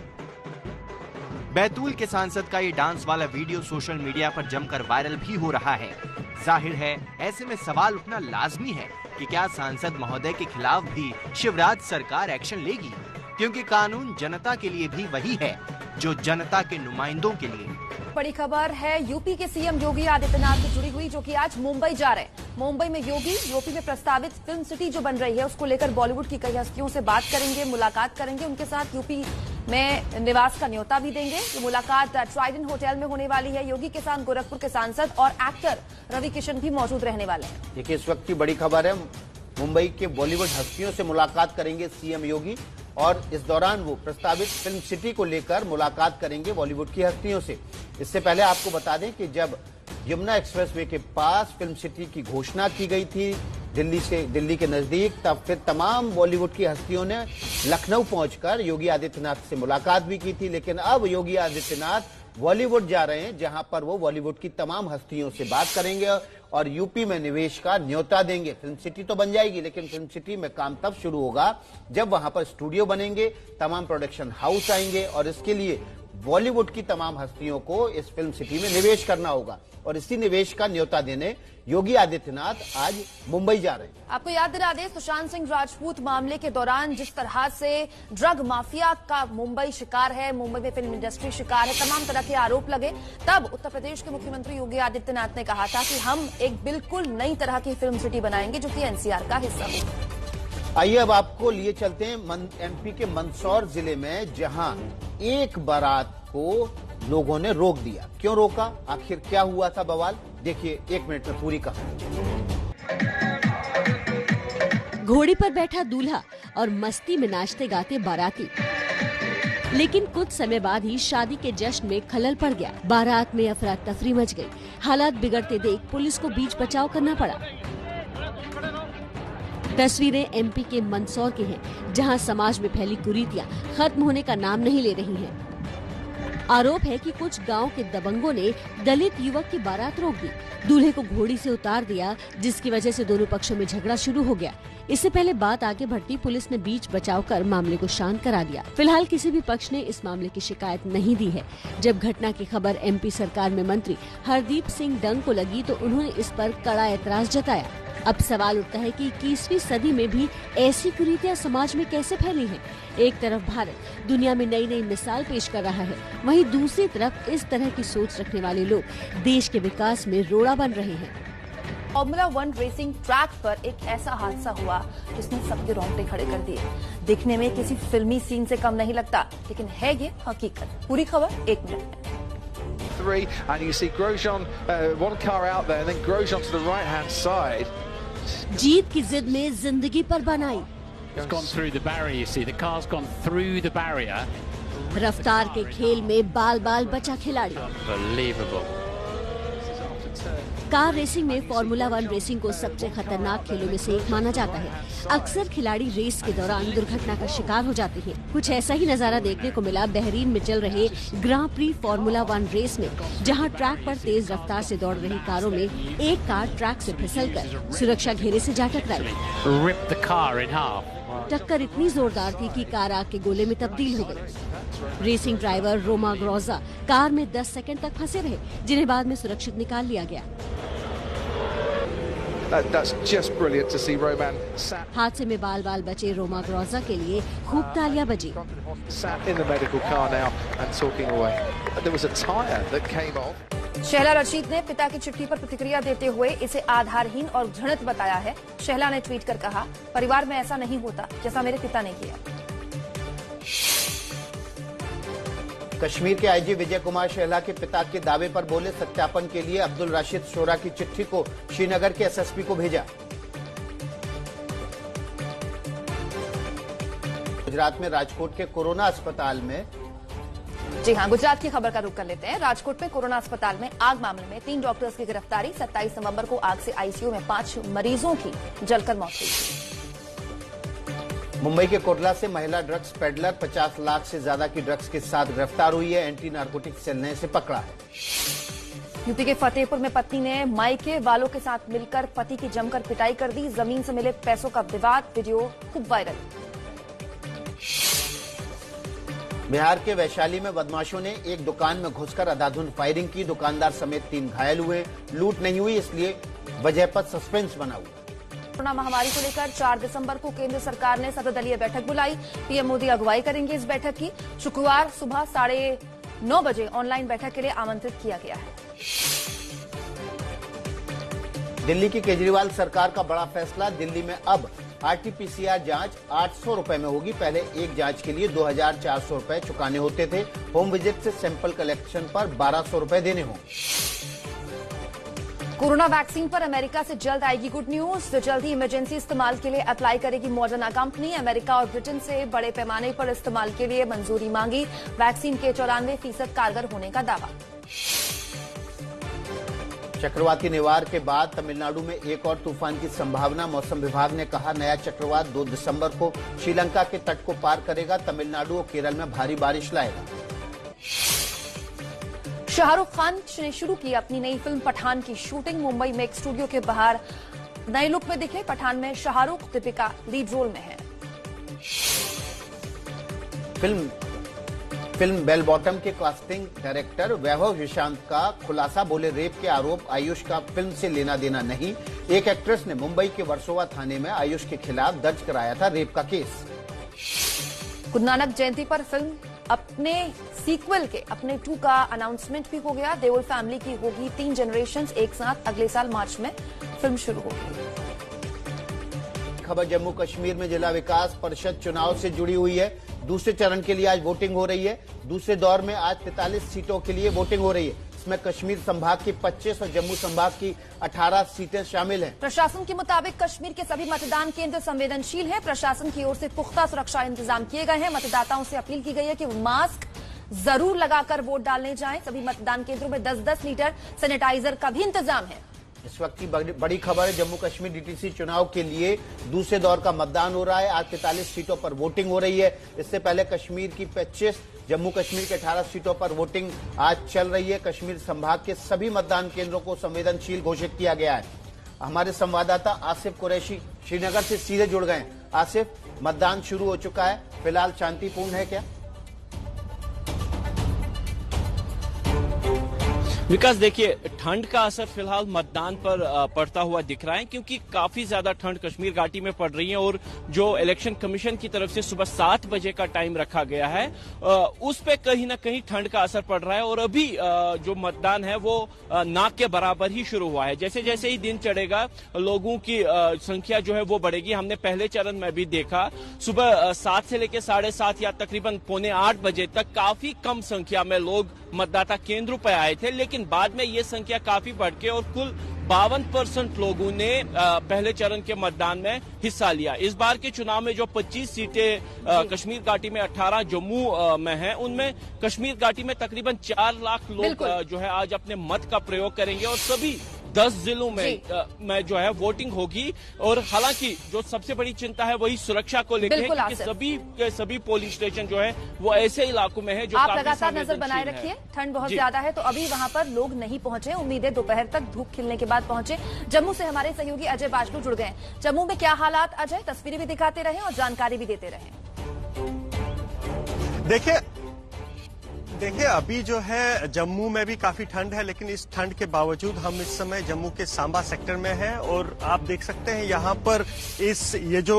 बैतूल के सांसद का ये डांस वाला वीडियो सोशल मीडिया पर जमकर वायरल भी हो रहा है। जाहिर है ऐसे में सवाल उठना लाजमी है कि क्या सांसद महोदय के खिलाफ भी शिवराज सरकार एक्शन लेगी, क्योंकि कानून जनता के लिए भी वही है जो जनता के नुमाइंदों के लिए। बड़ी खबर है यूपी के सीएम योगी आदित्यनाथ से जुड़ी हुई, जो कि आज मुंबई जा रहे हैं। मुंबई में योगी यूपी में प्रस्तावित फिल्म सिटी जो बन रही है उसको लेकर बॉलीवुड की कई हस्तियों से बात करेंगे, मुलाकात करेंगे, उनके साथ यूपी में निवास का न्योता भी देंगे। ये मुलाकात ट्राइडेंट होटल में होने वाली है। योगी के साथ गोरखपुर के सांसद और एक्टर रवि किशन भी मौजूद रहने वाले हैं। देखिए इस वक्त की बड़ी खबर है, मुंबई के बॉलीवुड हस्तियों से मुलाकात करेंगे सीएम योगी और इस दौरान वो प्रस्तावित फिल्म सिटी को लेकर मुलाकात करेंगे बॉलीवुड की हस्तियों से। इससे पहले आपको बता दें कि जब यमुना एक्सप्रेसवे के पास फिल्म सिटी की घोषणा की गई थी दिल्ली के नजदीक, तब फिर तमाम बॉलीवुड की हस्तियों ने लखनऊ पहुंचकर योगी आदित्यनाथ से मुलाकात भी की थी। लेकिन अब योगी आदित्यनाथ बॉलीवुड जा रहे हैं, जहां पर वो बॉलीवुड की तमाम हस्तियों से बात करेंगे और यूपी में निवेश का न्योता देंगे। फिल्म सिटी तो बन जाएगी, लेकिन फिल्म सिटी में काम तब शुरू होगा जब वहां पर स्टूडियो बनेंगे, तमाम प्रोडक्शन हाउस आएंगे और इसके लिए बॉलीवुड की तमाम हस्तियों को इस फिल्म सिटी में निवेश करना होगा और इसी निवेश का न्योता देने योगी आदित्यनाथ आज मुंबई जा रहे हैं। आपको याद दिला दें, सुशांत सिंह राजपूत मामले के दौरान जिस तरह से ड्रग माफिया का मुंबई शिकार है, मुंबई में फिल्म इंडस्ट्री शिकार है, तमाम तरह के आरोप लगे, तब उत्तर प्रदेश के मुख्यमंत्री योगी आदित्यनाथ ने कहा था कि हम एक बिल्कुल नई तरह की फिल्म सिटी बनाएंगे जो कि एनसीआर का हिस्सा होगी। आइए अब आपको लिए चलते हैं एमपी के मंदसौर जिले में, जहां एक बारात को लोगों ने रोक दिया। क्यों रोका, आखिर क्या हुआ था बवाल, देखिए 1 मिनट में पूरी कहानी। घोड़े पर बैठा दूल्हा और मस्ती में नाचते गाते बाराती, लेकिन कुछ समय बाद ही शादी के जश्न में खलल पड़ गया। बारात में अफरा तफरी मच गई। हालात बिगड़ते देख पुलिस को बीच बचाव करना पड़ा। तस्वीरें एमपी के मंदसौर की हैं, जहां समाज में फैली कुरीतियां खत्म होने का नाम नहीं ले रही हैं। आरोप है कि कुछ गांव के दबंगों ने दलित युवक की बारात रोक दी, दूल्हे को घोड़ी से उतार दिया, जिसकी वजह से दोनों पक्षों में झगड़ा शुरू हो गया। इससे पहले बात आगे बढ़ती पुलिस ने बीच बचाव कर मामले को शांत करा दिया। फिलहाल किसी भी पक्ष ने इस मामले की शिकायत नहीं दी है। जब घटना की खबर एमपी सरकार में मंत्री हरदीप सिंह डंग को लगी तो उन्होंने इस पर कड़ा ऐतराज जताया। अब सवाल उठता है कि 21वीं सदी में भी ऐसी कुरीतियां समाज में कैसे फैली हैं? एक तरफ भारत दुनिया में नई नई मिसाल पेश कर रहा है, वहीं दूसरी तरफ इस तरह की सोच रखने वाले लोग देश के विकास में रोड़ा बन रहे हैं। फॉर्मूला 1 रेसिंग ट्रैक पर एक ऐसा हादसा हुआ जिसने सबके रोंगटे खड़े कर दिए। दिखने में किसी फिल्मी सीन से कम नहीं लगता, लेकिन है ये हकीकत। पूरी खबर 1 मिनट में। And you see Grosjean, one car out there, and then Grosjean to the right-hand side. जीत की जिद में जिंदगी पर बनाई। It's gone through the barrier. You see, the car's gone through the barrier. रफ्तार के खेल में बाल बाल बचा खिलाड़ी। Unbelievable. कार रेसिंग में फॉर्मूला 1 रेसिंग को सबसे खतरनाक खेलों में से एक माना जाता है। अक्सर खिलाड़ी रेस के दौरान दुर्घटना का शिकार हो जाते हैं। कुछ ऐसा ही नजारा देखने को मिला बहरीन में चल रहे ग्रां प्री फॉर्मूला 1 रेस में, जहां ट्रैक पर तेज रफ्तार से दौड़ रही कारों में एक कार ट्रैक से फिसलकर सुरक्षा घेरे से जा टकराई। Ripped the car in half. टक्कर इतनी जोरदार थी कि कार आग के गोले में तब्दील हो गई। Racing driver Roma Groza car में 10 सेकंड तक फंसे रहे, जिन्हें बाद में सुरक्षित निकाल लिया गया। That's just brilliant to see Roman sat हादसे में बाल बाल बचे रोमा ग्रोजा के लिए खूब तालियां बजी। in the medical car now and talking away. There was a tyre that came off. Shahla Rashid ने पिता की चिट्ठी पर प्रतिक्रिया देते हुए इसे आधारहीन और घृणित बताया है। शहला ने ट्वीट कर कहा, परिवार में ऐसा नहीं होता जैसा मेरे पिता ने किया। कश्मीर के आईजी विजय कुमार शहला के पिता के दावे पर बोले, सत्यापन के लिए अब्दुल राशिद शोरा की चिट्ठी को श्रीनगर के एसएसपी को भेजा। गुजरात में राजकोट के कोरोना अस्पताल में, जी हां, गुजरात की खबर का रुख कर लेते हैं। राजकोट में कोरोना अस्पताल में आग मामले में 3 डॉक्टर्स की गिरफ्तारी। 27 नवंबर को आग से आईसीयू में 5 मरीजों की जलकर मौत हुई। मुंबई के कोटला से महिला ड्रग्स पेडलर 50 लाख से ज्यादा की ड्रग्स के साथ गिरफ्तार हुई है। एंटी नार्कोटिक सेल ने इसे पकड़ा है। यूपी के फतेहपुर में पत्नी ने मायके वालों के साथ मिलकर पति की जमकर पिटाई कर दी। जमीन से मिले पैसों का विवाद, वीडियो खूब वायरल। बिहार के वैशाली में बदमाशों ने एक दुकान में घुसकर अंधाधुंध फायरिंग की। दुकानदार समेत 3 घायल हुए। लूट नहीं हुई, इसलिए वजह पर सस्पेंस बना हुआ। कोरोना महामारी को लेकर 4 दिसंबर को केंद्र सरकार ने सर्वदलीय बैठक बुलाई। पीएम मोदी अगुवाई करेंगे इस बैठक की। शुक्रवार सुबह 9:30 बजे ऑनलाइन बैठक के लिए आमंत्रित किया गया है। दिल्ली की केजरीवाल सरकार का बड़ा फैसला। दिल्ली में अब आरटीपीसीआर जांच 800 रुपए में होगी। पहले एक जांच के लिए 2400 रुपए चुकाने होते थे। होम विजिट से सैंपल कलेक्शन पर 1200 रुपए देने होंगे। कोरोना वैक्सीन पर अमेरिका से जल्द आएगी गुड न्यूज। जल्द ही इमरजेंसी इस्तेमाल के लिए अप्लाई करेगी मॉडर्ना कंपनी। अमेरिका और ब्रिटेन से बड़े पैमाने पर इस्तेमाल के लिए मंजूरी मांगी। वैक्सीन के 94% कारगर होने का दावा। चक्रवाती निवार के बाद तमिलनाडु में एक और तूफान की संभावना। मौसम विभाग ने कहा नया चक्रवात 2 दिसंबर को श्रीलंका के तट को पार करेगा। तमिलनाडु और केरल में भारी बारिश लाएगा। शाहरुख खान ने शुरू की अपनी नई फिल्म पठान की शूटिंग। मुंबई में एक स्टूडियो के बाहर नए लुक में दिखे। पठान में शाहरुख, दीपिका लीड रोल में है। फिल्म बेल बॉटम के कास्टिंग डायरेक्टर वैभव विशांत का खुलासा। बोले रेप के आरोप आयुष का फिल्म से लेना देना नहीं। एक एक्ट्रेस ने मुंबई के वर्सोवा थाने में आयुष के खिलाफ दर्ज कराया था रेप का केस। गुरु नानक जयंती पर फिल्म अपने सीक्वल के अपने 2 का अनाउंसमेंट भी हो गया। देओल फैमिली की होगी 3 जनरेशंस एक साथ। अगले साल मार्च में फिल्म शुरू होगी। खबर जम्मू कश्मीर में जिला विकास परिषद चुनाव से जुड़ी हुई है। दूसरे चरण के लिए आज वोटिंग हो रही है। दूसरे दौर में आज 43 सीटों के लिए वोटिंग हो रही है। इसमें कश्मीर संभाग की 25 और जम्मू संभाग की 18 सीटें शामिल हैं। प्रशासन के मुताबिक कश्मीर के सभी मतदान केंद्र संवेदनशील हैं। प्रशासन की ओर से पुख्ता सुरक्षा इंतजाम किए गए हैं। मतदाताओं से अपील की गई है कि वो मास्क जरूर लगाकर वोट डालने जाएं। सभी मतदान केंद्रों में 10-10 लीटर सैनिटाइजर का भी इंतजाम है। इस वक्त की बड़ी खबर है। जम्मू कश्मीर डीटीसी चुनाव के लिए दूसरे दौर का मतदान हो रहा है। आज 43 सीटों पर वोटिंग हो रही है। इससे पहले कश्मीर की 25, जम्मू कश्मीर के 18 सीटों पर वोटिंग आज चल रही है। कश्मीर संभाग के सभी मतदान केंद्रों को संवेदनशील घोषित किया गया है। हमारे संवाददाता आसिफ कुरैशी श्रीनगर से सीधे जुड़ गए। आसिफ, मतदान शुरू हो चुका है, फिलहाल शांतिपूर्ण है क्या? विकास, देखिए ठंड का असर फिलहाल मतदान पर पड़ता हुआ दिख रहा है, क्योंकि काफी ज्यादा ठंड कश्मीर घाटी में पड़ रही है और जो इलेक्शन कमीशन की तरफ से सुबह 7 बजे का टाइम रखा गया है उस पे कहीं ना कहीं ठंड का असर पड़ रहा है। और अभी जो मतदान है वो नाक के बराबर ही शुरू हुआ है। जैसे जैसे ही दिन चढ़ेगा लोगों की संख्या जो है वो बढ़ेगी। हमने पहले चरण में भी देखा सुबह 7 से लेकर 7:30 या तकरीबन 7:45 बजे तक काफी कम संख्या में लोग मतदाता केंद्रों पर आए थे, लेकिन बाद में ये संख्या काफी बढ़ के और कुल 52% लोगों ने पहले चरण के मतदान में हिस्सा लिया। इस बार के चुनाव में जो 25 सीटें कश्मीर घाटी में 18 जम्मू में हैं, उनमें कश्मीर घाटी में तकरीबन 4 लाख लोग जो है आज अपने मत का प्रयोग करेंगे और सभी 10 जिलों में जो है वोटिंग होगी। और हालांकि जो सबसे बड़ी चिंता है वही सुरक्षा को लेकर है, कि सभी पोलिंग स्टेशन जो है वो ऐसे इलाकों में है जो आप लगातार नजर बनाए रखिए। ठंड बहुत ज्यादा है तो अभी वहां पर लोग नहीं पहुंचे। उम्मीद है दोपहर तक धूप खिलने के बाद पहुंचे। जम्मू से हमारे सहयोगी अजय बाजलू जुड़ गए। जम्मू में क्या हालात अजय? तस्वीरें भी दिखाते रहे और जानकारी भी देते रहे। देखिए अभी जो है जम्मू में भी काफी ठंड है, लेकिन इस ठंड के बावजूद हम इस समय जम्मू के सांबा सेक्टर में हैं और आप देख सकते हैं यहाँ पर ये जो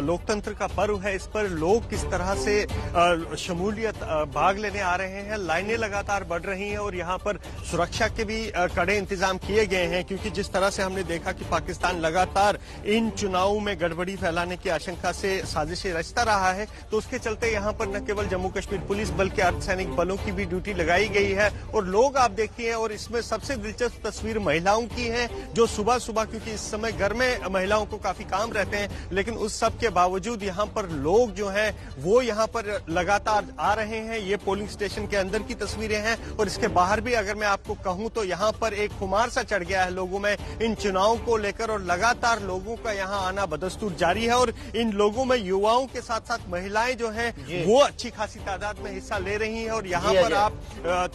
लोकतंत्र का पर्व है इस पर लोग किस तरह से शमूलियत भाग लेने आ रहे हैं। लाइनें लगातार बढ़ रही हैं और यहाँ पर सुरक्षा के भी कड़े इंतजाम किए गए हैं, क्योंकि जिस तरह से हमने देखा कि पाकिस्तान लगातार इन चुनावों में गड़बड़ी फैलाने की आशंका से साजिशें रचता रहा है, तो उसके चलते यहाँ पर न केवल जम्मू कश्मीर पुलिस बल्कि अर्धसैनिक बलों की भी ड्यूटी लगाई गई है। और लोग आप देखिए, और इसमें सबसे दिलचस्प तस्वीर महिलाओं की है जो सुबह सुबह, क्योंकि इस समय घर में महिलाओं को काफी काम रहते हैं, लेकिन उस सब के बावजूद यहाँ पर लोग जो हैं वो यहाँ पर लगातार आ रहे हैं। ये पोलिंग स्टेशन के अंदर की तस्वीरें हैं और इसके बाहर भी अगर मैं आपको कहूं तो यहाँ पर एक खुमार सा चढ़ गया है लोगों में इन चुनावों को लेकर और लगातार लोगों का यहाँ आना बदस्तूर जारी है। और इन लोगों में युवाओं के साथ साथ महिलाएं जो हैं वो अच्छी खासी तादाद में हिस्सा ले रही हैं। और यहाँ पर आप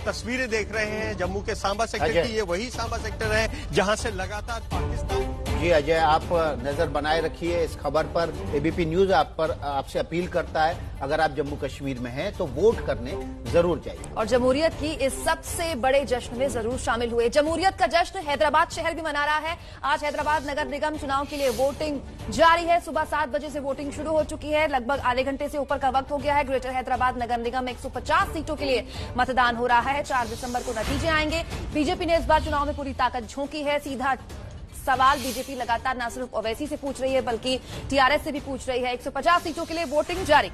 तस्वीरें देख रहे हैं जम्मू के सांबा सेक्टर की। ये वही सांबा सेक्टर है जहां से लगातार पाकिस्तान। जी अजय, आप नजर बनाए रखिए इस खबर पर। एबीपी न्यूज आपसे अपील करता है अगर आप जम्मू कश्मीर में हैं तो वोट करने जरूर जाइए और जमहूरियत की इस सबसे बड़े जश्न में जरूर शामिल हुए। जमहूरियत का जश्न हैदराबाद शहर भी मना रहा है। आज हैदराबाद नगर निगम चुनाव के लिए वोटिंग जारी है। सुबह 7 बजे से वोटिंग शुरू हो चुकी है। लगभग आधे घंटे से ऊपर का वक्त हो गया है। ग्रेटर हैदराबाद नगर निगम 150 सीटों के लिए मतदान हो रहा है। 4 दिसंबर को नतीजे आएंगे। बीजेपी ने इस बार चुनाव में पूरी ताकत झोंकी है। सीधा सवाल बीजेपी लगातार न सिर्फ ओवैसी से पूछ रही है बल्कि टीआरएस से भी पूछ रही है। 150 सीटों के लिए वोटिंग जारी।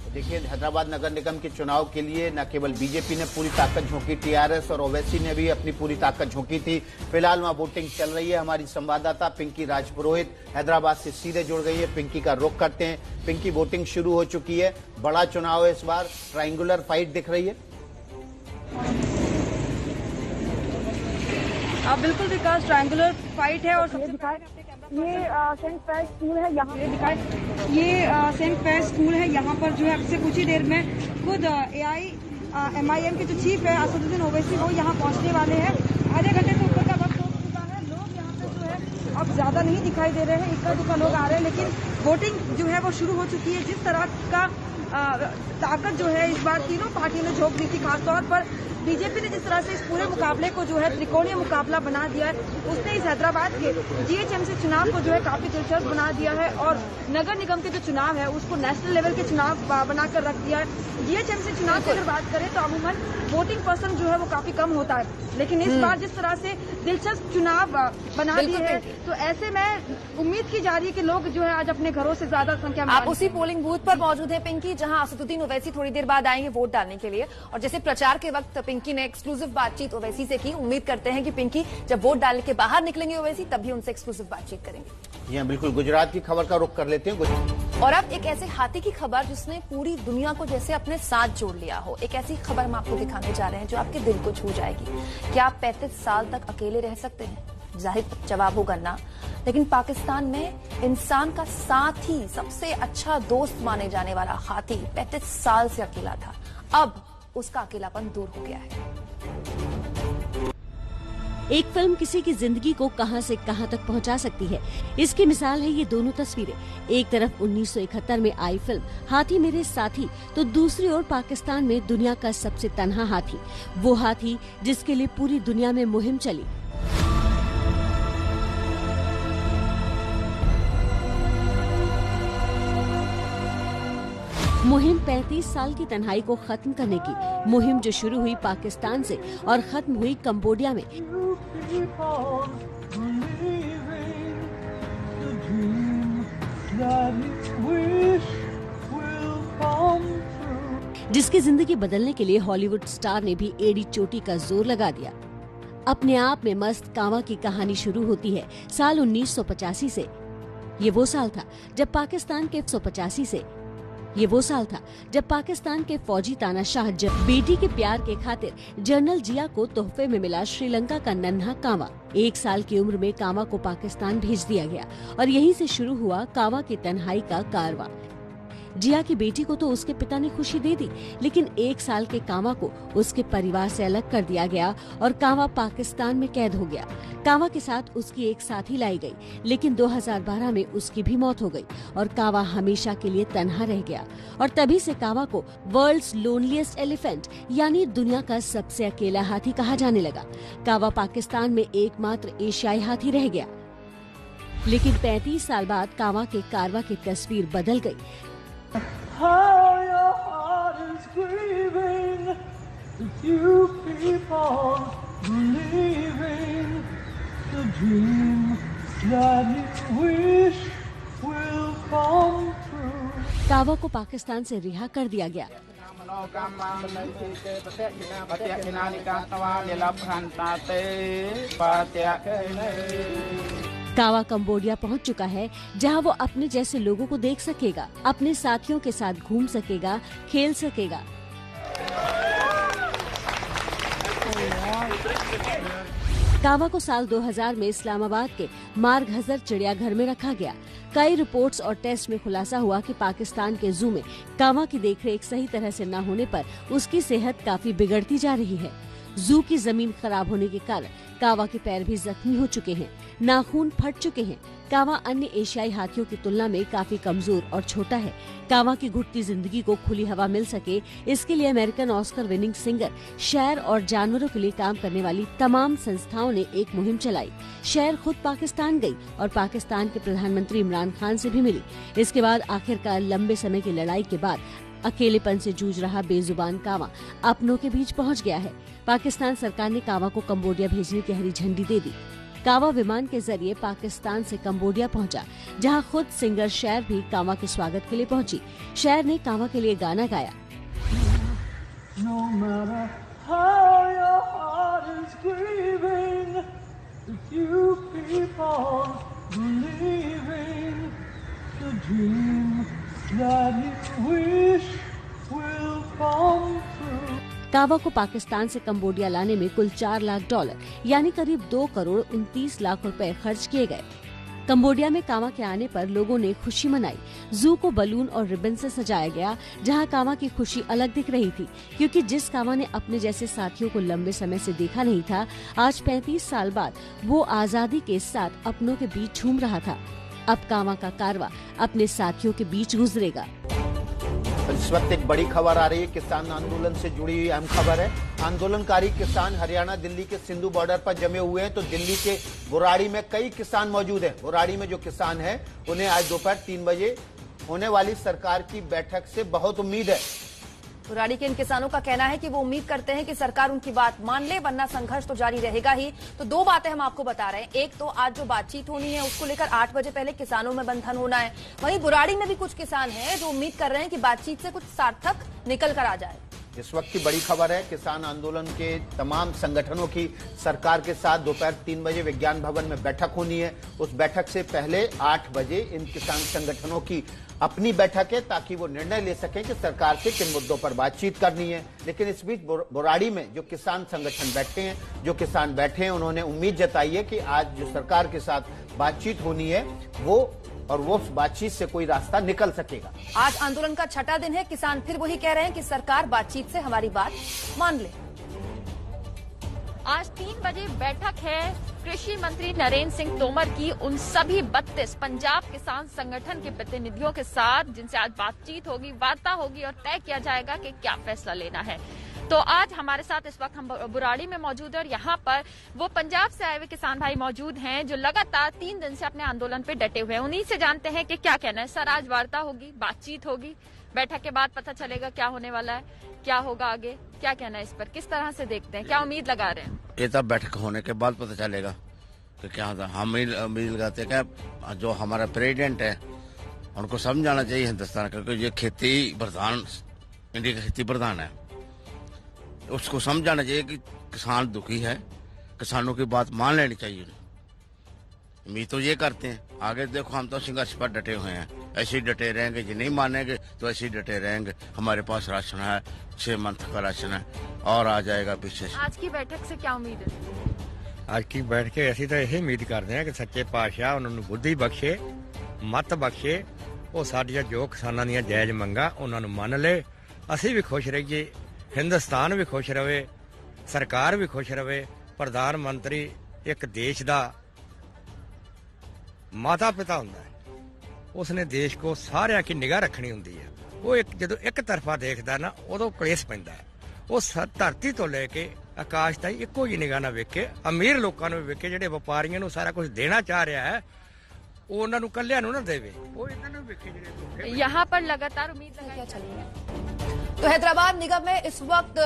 देखिए, हैदराबाद नगर निगम के चुनाव के लिए न केवल बीजेपी ने पूरी ताकत झोंकी, टीआरएस और ओवैसी ने भी अपनी पूरी ताकत झोंकी थी। फिलहाल वहां वोटिंग चल रही है। हमारी संवाददाता पिंकी राजपुरोहित हैदराबाद से सीधे जुड़ गई है। पिंकी का रुख करते हैं। पिंकी, वोटिंग शुरू हो चुकी है, बड़ा चुनाव है इस बार, ट्रायंगुलर फाइट दिख रही है। बिल्कुल विकास, ट्रायंगुलर फाइट है और ये सेंट पैर स्कूल है यहाँ ये सेंट पैर स्कूल है यहाँ पर जो है अब से कुछ ही देर में खुद AIMIM के जो चीफ है असदुद्दीन ओवैसी वो यहाँ पहुँचने वाले हैं। आधे घंटे से ऊपर का वक्त हो चुका है। लोग यहाँ पे जो है अब ज्यादा नहीं दिखाई दे रहे हैं, इक्का दुक्का लोग आ रहे हैं, लेकिन वोटिंग जो है वो शुरू हो चुकी है। जिस तरह का ताकत जो है इस बार तीनों पार्टियों ने झोंक दी थी, खासतौर पर बीजेपी ने जिस तरह से इस पूरे मुकाबले को जो है त्रिकोणीय मुकाबला बना दिया है, उसने इस हैदराबाद के GHMC चुनाव को जो है काफी दिलचस्प बना दिया है और नगर निगम के जो चुनाव है उसको नेशनल लेवल के चुनाव बनाकर रख दिया है। GHMC चुनाव की अगर बात करें तो अमूमन वोटिंग पर्सन जो है वो काफी कम होता है, लेकिन इस बार जिस तरह से दिलचस्प चुनाव बना दिए है तो ऐसे में उम्मीद की जा रही है कि लोग जो है आज अपने घरों से ज्यादा संख्या में। आप उसी पोलिंग बूथ पर मौजूद हैं पिंकी, जहां असदुद्दीन ओवैसी थोड़ी देर बाद आएंगे वोट डालने के लिए, और जैसे प्रचार के वक्त पिंकी ने एक्सक्लूसिव बातचीत ओवैसी से की। उम्मीद करते हैं कि पिंकी जब वोट डालने के बाहर निकलेंगे ओवैसी तब भी उनसे एक्सक्लूसिव बातचीत करेंगे। यहाँ बिल्कुल गुजरात की खबर का रुख कर लेते हैं। और अब एक ऐसे हाथी की खबर जिसने पूरी दुनिया को जैसे अपने साथ जोड़ लिया हो। एक ऐसी खबर हम आपको दिखाने जा रहे हैं जो आपके दिल को छू जाएगी। क्या आप 35 साल तक अकेले रह सकते हैं? जाहिर जवाब होगा ना, लेकिन पाकिस्तान में इंसान का साथी, सबसे अच्छा दोस्त माने जाने वाला हाथी 35 साल से अकेला था। अब उसका अकेलापन दूर हो गया है। एक फिल्म किसी की जिंदगी को कहां से कहां तक पहुंचा सकती है, इसकी मिसाल है ये दोनों तस्वीरें। एक तरफ 1971 में आई फिल्म हाथी मेरे साथी, तो दूसरी ओर पाकिस्तान में दुनिया का सबसे तन्हा हाथी, वो हाथी जिसके लिए पूरी दुनिया में मुहिम चली। मुहिम 35 साल की तन्हाई को खत्म करने की मुहिम जो शुरू हुई पाकिस्तान से और खत्म हुई कंबोडिया में। जिसकी जिंदगी बदलने के लिए हॉलीवुड स्टार ने भी एड़ी चोटी का जोर लगा दिया। अपने आप में मस्त कांवा की कहानी शुरू होती है साल 1985 से। ये वो साल था जब पाकिस्तान के फौजी तानाशाह जब बेटी के प्यार के खातिर जनरल जिया को तोहफे में मिला श्रीलंका का नन्हा कांवा। 1 साल की उम्र में कांवा को पाकिस्तान भेज दिया गया और यहीं से शुरू हुआ कांवा की तन्हाई का कारवां। जिया की बेटी को तो उसके पिता ने खुशी दे दी, लेकिन 1 साल के कांवा को उसके परिवार से अलग कर दिया गया और कांवा पाकिस्तान में कैद हो गया। कांवा के साथ उसकी एक साथी लाई गई, लेकिन 2012 में उसकी भी मौत हो गई और कांवा हमेशा के लिए तन्हा रह गया। और तभी से कांवा को वर्ल्ड्स लोनलीएस्ट एलिफेंट यानी दुनिया का सबसे अकेला हाथी कहा जाने लगा। कांवा पाकिस्तान में एकमात्र एशियाई हाथी रह गया, लेकिन 35 साल बाद कांवा के कारवां की तस्वीर बदल गई। कांवा को पाकिस्तान से रिहा कर दिया गया। कांवा कंबोडिया पहुंच चुका है, जहां वो अपने जैसे लोगों को देख सकेगा, अपने साथियों के साथ घूम सकेगा, खेल सकेगा। कांवा को साल 2000 में इस्लामाबाद के मार्गहजर चिड़ियाघर में रखा गया। कई रिपोर्ट्स और टेस्ट में खुलासा हुआ कि पाकिस्तान के जू में कांवा की देखरेख सही तरह से न होने पर उसकी सेहत काफी बिगड़ती जा रही है। जू की जमीन खराब होने के कारण कांवा के पैर भी जख्मी हो चुके हैं, नाखून फट चुके हैं। कांवा अन्य एशियाई हाथियों की तुलना में काफी कमजोर और छोटा है। कांवा की घुटती जिंदगी को खुली हवा मिल सके, इसके लिए अमेरिकन ऑस्कर विनिंग सिंगर शेर और जानवरों के लिए काम करने वाली तमाम संस्थाओं ने एक मुहिम चलाई। शेर खुद पाकिस्तान गई और पाकिस्तान के प्रधानमंत्री इमरान खान से भी मिली। इसके बाद आखिरकार लंबे समय की लड़ाई के बाद अकेलेपन से जूझ रहा बेजुबान कांवा अपनों के बीच पहुंच गया है। पाकिस्तान सरकार ने कांवा को कंबोडिया भेजने की हरी झंडी दे दी। कावा विमान के जरिए पाकिस्तान से कंबोडिया पहुंचा, जहां खुद सिंगर शेर भी कावा के स्वागत के लिए पहुंची। शेर ने कावा के लिए गाना गाया। No matter how your heart is grieving, if you keep on believing, the dream that you wish will come true. कावा को पाकिस्तान से कंबोडिया लाने में कुल $4 लाख यानी करीब 2 करोड़ 29 लाख रुपए खर्च किए गए। कंबोडिया में कावा के आने पर लोगों ने खुशी मनाई। जू को बलून और रिबन से सजाया गया, जहां कावा की खुशी अलग दिख रही थी, क्योंकि जिस कावा ने अपने जैसे साथियों को लंबे समय से देखा नहीं था, आज 35 साल बाद वो आजादी के साथ अपनों के बीच झूम रहा था। अब कावा का कारवां अपने साथियों के बीच गुजरेगा। इस वक्त एक बड़ी खबर आ रही है, किसान आंदोलन से जुड़ी हुई अहम खबर है। आंदोलनकारी किसान हरियाणा दिल्ली के सिंधु बॉर्डर पर जमे हुए हैं, तो दिल्ली के बुराड़ी में कई किसान मौजूद हैं। बुराड़ी में जो किसान हैं, उन्हें आज दोपहर 3 बजे होने वाली सरकार की बैठक से बहुत उम्मीद है। बुराड़ी के इन किसानों का कहना है कि वो उम्मीद करते हैं कि सरकार उनकी बात मान ले, वरना संघर्ष तो जारी रहेगा ही। तो 2 बातें हम आपको बता रहे हैं। एक तो आज जो बातचीत होनी है उसको लेकर 8 बजे पहले किसानों में बंधन होना है। वहीं बुराड़ी में भी कुछ किसान हैं जो उम्मीद कर रहे हैं कि बातचीत से कुछ सार्थक निकल कर आ जाए। इस वक्त की बड़ी खबर है, किसान आंदोलन के तमाम संगठनों की सरकार के साथ दोपहर 3 बजे विज्ञान भवन में बैठक होनी है। उस बैठक से पहले 8 बजे इन किसान संगठनों की अपनी बैठक है, ताकि वो निर्णय ले सकें कि सरकार से किन मुद्दों पर बातचीत करनी है। लेकिन इस बीच बुराड़ी में जो किसान संगठन बैठे हैं, जो किसान बैठे हैं, उन्होंने उम्मीद जताई है कि आज जो सरकार के साथ बातचीत होनी है वो बातचीत से कोई रास्ता निकल सकेगा। आज आंदोलन का 6ठा दिन है। किसान फिर वही कह रहे हैं कि सरकार बातचीत से हमारी बात मान ले। आज 3 बजे बैठक है कृषि मंत्री नरेंद्र सिंह तोमर की उन सभी 32 पंजाब किसान संगठन के प्रतिनिधियों के साथ, जिनसे आज बातचीत होगी, वार्ता होगी और तय किया जाएगा कि क्या फैसला लेना है। तो आज हमारे साथ इस वक्त हम बुराड़ी में मौजूद है और यहाँ पर वो पंजाब से आए हुए किसान भाई मौजूद हैं जो लगातार 3 दिन से अपने आंदोलन पे डटे हुए हैं। उन्हीं से जानते हैं कि क्या कहना है। सर, आज वार्ता होगी, बातचीत होगी, बैठक के बाद पता चलेगा क्या होने वाला है, क्या होगा आगे, क्या कहना है इस पर, किस तरह से देखते हैं, क्या उम्मीद लगा रहे हैं? ये तब बैठक होने के बाद पता चलेगा कि क्या होता है। हम उम्मीद लगाते हैं कि जो हमारा प्रेसिडेंट है उनको समझाना चाहिए हिंदुस्तान, क्योंकि ये खेती प्रधान, इंडिया का खेती प्रधान है, उसको समझाना चाहिए कि किसान दुखी है, किसानों की बात मान लेनी चाहिए। उम्मीद तो ये करते हैं। आगे देखो, हम तो संघर्ष पर डटे हुए हैं, ऐसे ही डटे रहेंगे। जो नहीं मानेंगे तो ऐसे ही डटे रहेंगे। हमारे पास राशन है, 6 मंथ का राशन है और आ जाएगा पीछे से। आज की बैठक से क्या उम्मीद है? आज की बैठक के ਅਸੀਂ ਤਾਂ ਇਹ ਉਮੀਦ ਕਰਦੇ ਹਾਂ ਕਿ ਸੱਚੇ ਪਾਤਸ਼ਾਹ ਉਹਨਾਂ ਨੂੰ ਬੁੱਧੀ ਬਖਸ਼ੇ, ਮਤ ਬਖਸ਼ੇ, ਉਹ ਸਾਡੀਆਂ ਜੋ ਕਿਸਾਨਾਂ ਦੀਆਂ ਜਾਇਜ਼ ਮੰਗਾਂ ਉਹਨਾਂ ਨੂੰ ਮੰਨ ਲਏ, ਅਸੀਂ ਵੀ ਖੁਸ਼ ਰਹੀਏ, ਹਿੰਦੁਸਤਾਨ ਵੀ ਖੁਸ਼ ਰਵੇ, ਸਰਕਾਰ ਵੀ ਖੁਸ਼ ਰਵੇ। ਪ੍ਰਧਾਨ ਮੰਤਰੀ ਇੱਕ ਦੇਸ਼ ਦਾ ਮਾਤਾ ਪਿਤਾ ਹੁੰਦਾ ਹੈ, ਉਸਨੇ ਦੇਸ਼ ਕੋ ਸਾਰਿਆਂ ਕੀ ਨਿਗਾਹ ਰੱਖਣੀ ਹੁੰਦੀ ਹੈ। ਉਹ ਜਦੋਂ ਇੱਕ ਤਰਫਾ ਦੇਖਦਾ ਨਾ, ਉਦੋਂ ਕਲੇਸ਼ ਪੈਂਦਾ ਹੈ। ਉਹ ਧਰਤੀ ਤੋਂ ਲੈ ਕੇ ਆਕਾਸ਼ ਤਾਈਂ ਇੱਕੋ ਹੀ ਨਿਗਾਹ ਨਾਲ ਵੇਖੇ, ਅਮੀਰ ਲੋਕਾਂ ਨੂੰ ਵੇਖੇ, ਜਿਹੜੇ ਵਪਾਰੀਆਂ ਨੂੰ ਸਾਰਾ ਕੁਝ ਦੇਣਾ ਚਾਹ ਰਿਹਾ ਹੈ, ਉਹ ਉਹਨਾਂ ਨੂੰ ਕੱਲਿਆਂ ਨੂੰ ਨਾ ਦੇਵੇ, ਉਹ ਇਹਨਾਂ ਨੂੰ ਵੇਖੇ ਜਿਹੜੇ। यहाँ पर लगातार उम्मीद लगाई चल रही है। तो हैदराबाद निगम में इस वक्त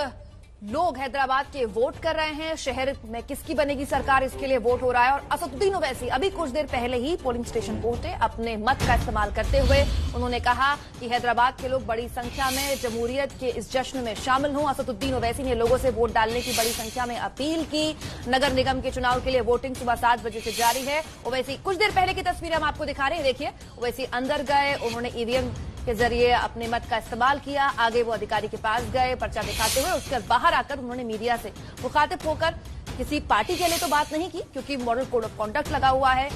लोग हैदराबाद के वोट कर रहे हैं। शहर में किसकी बनेगी सरकार, इसके लिए वोट हो रहा है। और असदुद्दीन ओवैसी अभी कुछ देर पहले ही पोलिंग स्टेशन पहुंचे। अपने मत का इस्तेमाल करते हुए उन्होंने कहा कि हैदराबाद के लोग बड़ी संख्या में जमहूरियत के इस जश्न में शामिल हों। असदुद्दीन ओवैसी ने लोगों से वोट डालने की बड़ी संख्या में अपील की। नगर निगम के चुनाव के लिए वोटिंग सुबह 7 बजे से जारी है। ओवैसी कुछ देर पहले की तस्वीरें हम आपको दिखा रहे हैं, देखिए। ओवैसी अंदर गए, उन्होंने ईवीएम के जरिए अपने मत का इस्तेमाल किया। आगे वो अधिकारी के पास गए पर्चा दिखाते हुए। उसके बाद बाहर आकर उन्होंने मीडिया से मुखातिब होकर किसी पार्टी के लिए तो बात नहीं की, क्योंकि मॉडल कोड ऑफ कॉन्डक्ट लगा हुआ है,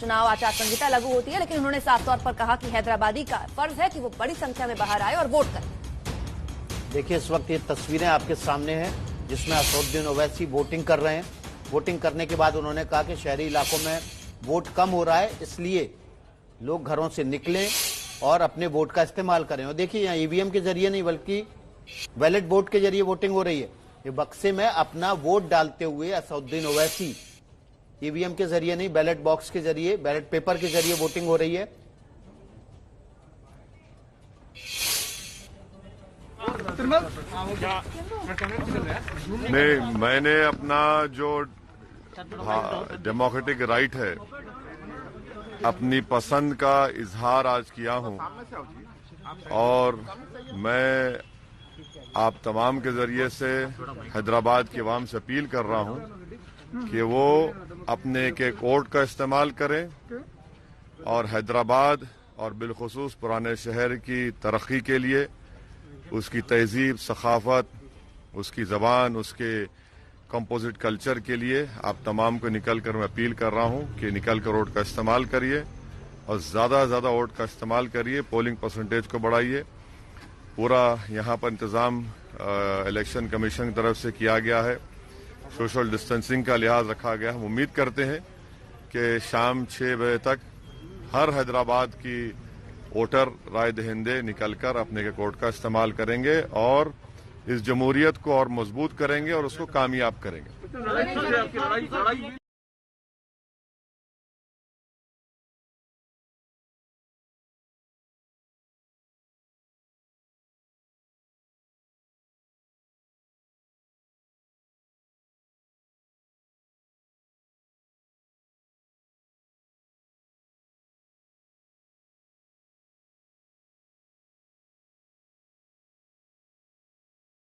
चुनाव आचार संहिता लागू होती है। लेकिन उन्होंने साफ तौर पर कहा कि हैदराबादी का फर्ज है कि वो बड़ी संख्या में बाहर आए और वोट करें। देखिए, इस वक्त ये तस्वीरें आपके सामने हैं, जिसमें असदुद्दीन ओवैसी वोटिंग कर रहे हैं। वोटिंग करने के बाद उन्होंने कहा कि शहरी इलाकों में वोट कम हो रहा है, इसलिए लोग घरों से निकलें और अपने वोट का इस्तेमाल करें। और देखिए, यहाँ ईवीएम के जरिए नहीं बल्कि बैलेट वोट के जरिए वोटिंग हो रही है। ये बक्से में अपना वोट डालते हुए असदुद्दीन ओवैसी, ईवीएम के जरिए नहीं, बैलेट बॉक्स के जरिए, बैलेट पेपर के जरिए वोटिंग हो रही है। नहीं, मैंने अपना जो डेमोक्रेटिक राइट है, अपनी पसंद का इजहार आज किया हूं और मैं आप तमाम के जरिए से हैदराबाद के अवाम से अपील कर रहा हूं कि वो अपने एक एक वोट का इस्तेमाल करें और हैदराबाद और बिलखुसूस पुराने शहर की तरक्की के लिए, उसकी तहजीब, सखाफत, उसकी ज़बान, उसके कंपोजिट कल्चर के लिए आप तमाम को निकल कर मैं अपील कर रहा हूं कि निकल कर वोट का इस्तेमाल करिए और ज़्यादा से ज़्यादा वोट का इस्तेमाल करिए, पोलिंग परसेंटेज को बढ़ाइए। पूरा यहाँ पर इंतज़ाम इलेक्शन कमीशन की तरफ से किया गया है, सोशल डिस्टेंसिंग का लिहाज रखा गया है। हम उम्मीद करते हैं कि शाम 6 बजे तक हर हैदराबाद की वोटर राय दहिंदे निकलकर अपने वोट का इस्तेमाल करेंगे और इस जमहूरियत को और मजबूत करेंगे और उसको कामयाब करेंगे।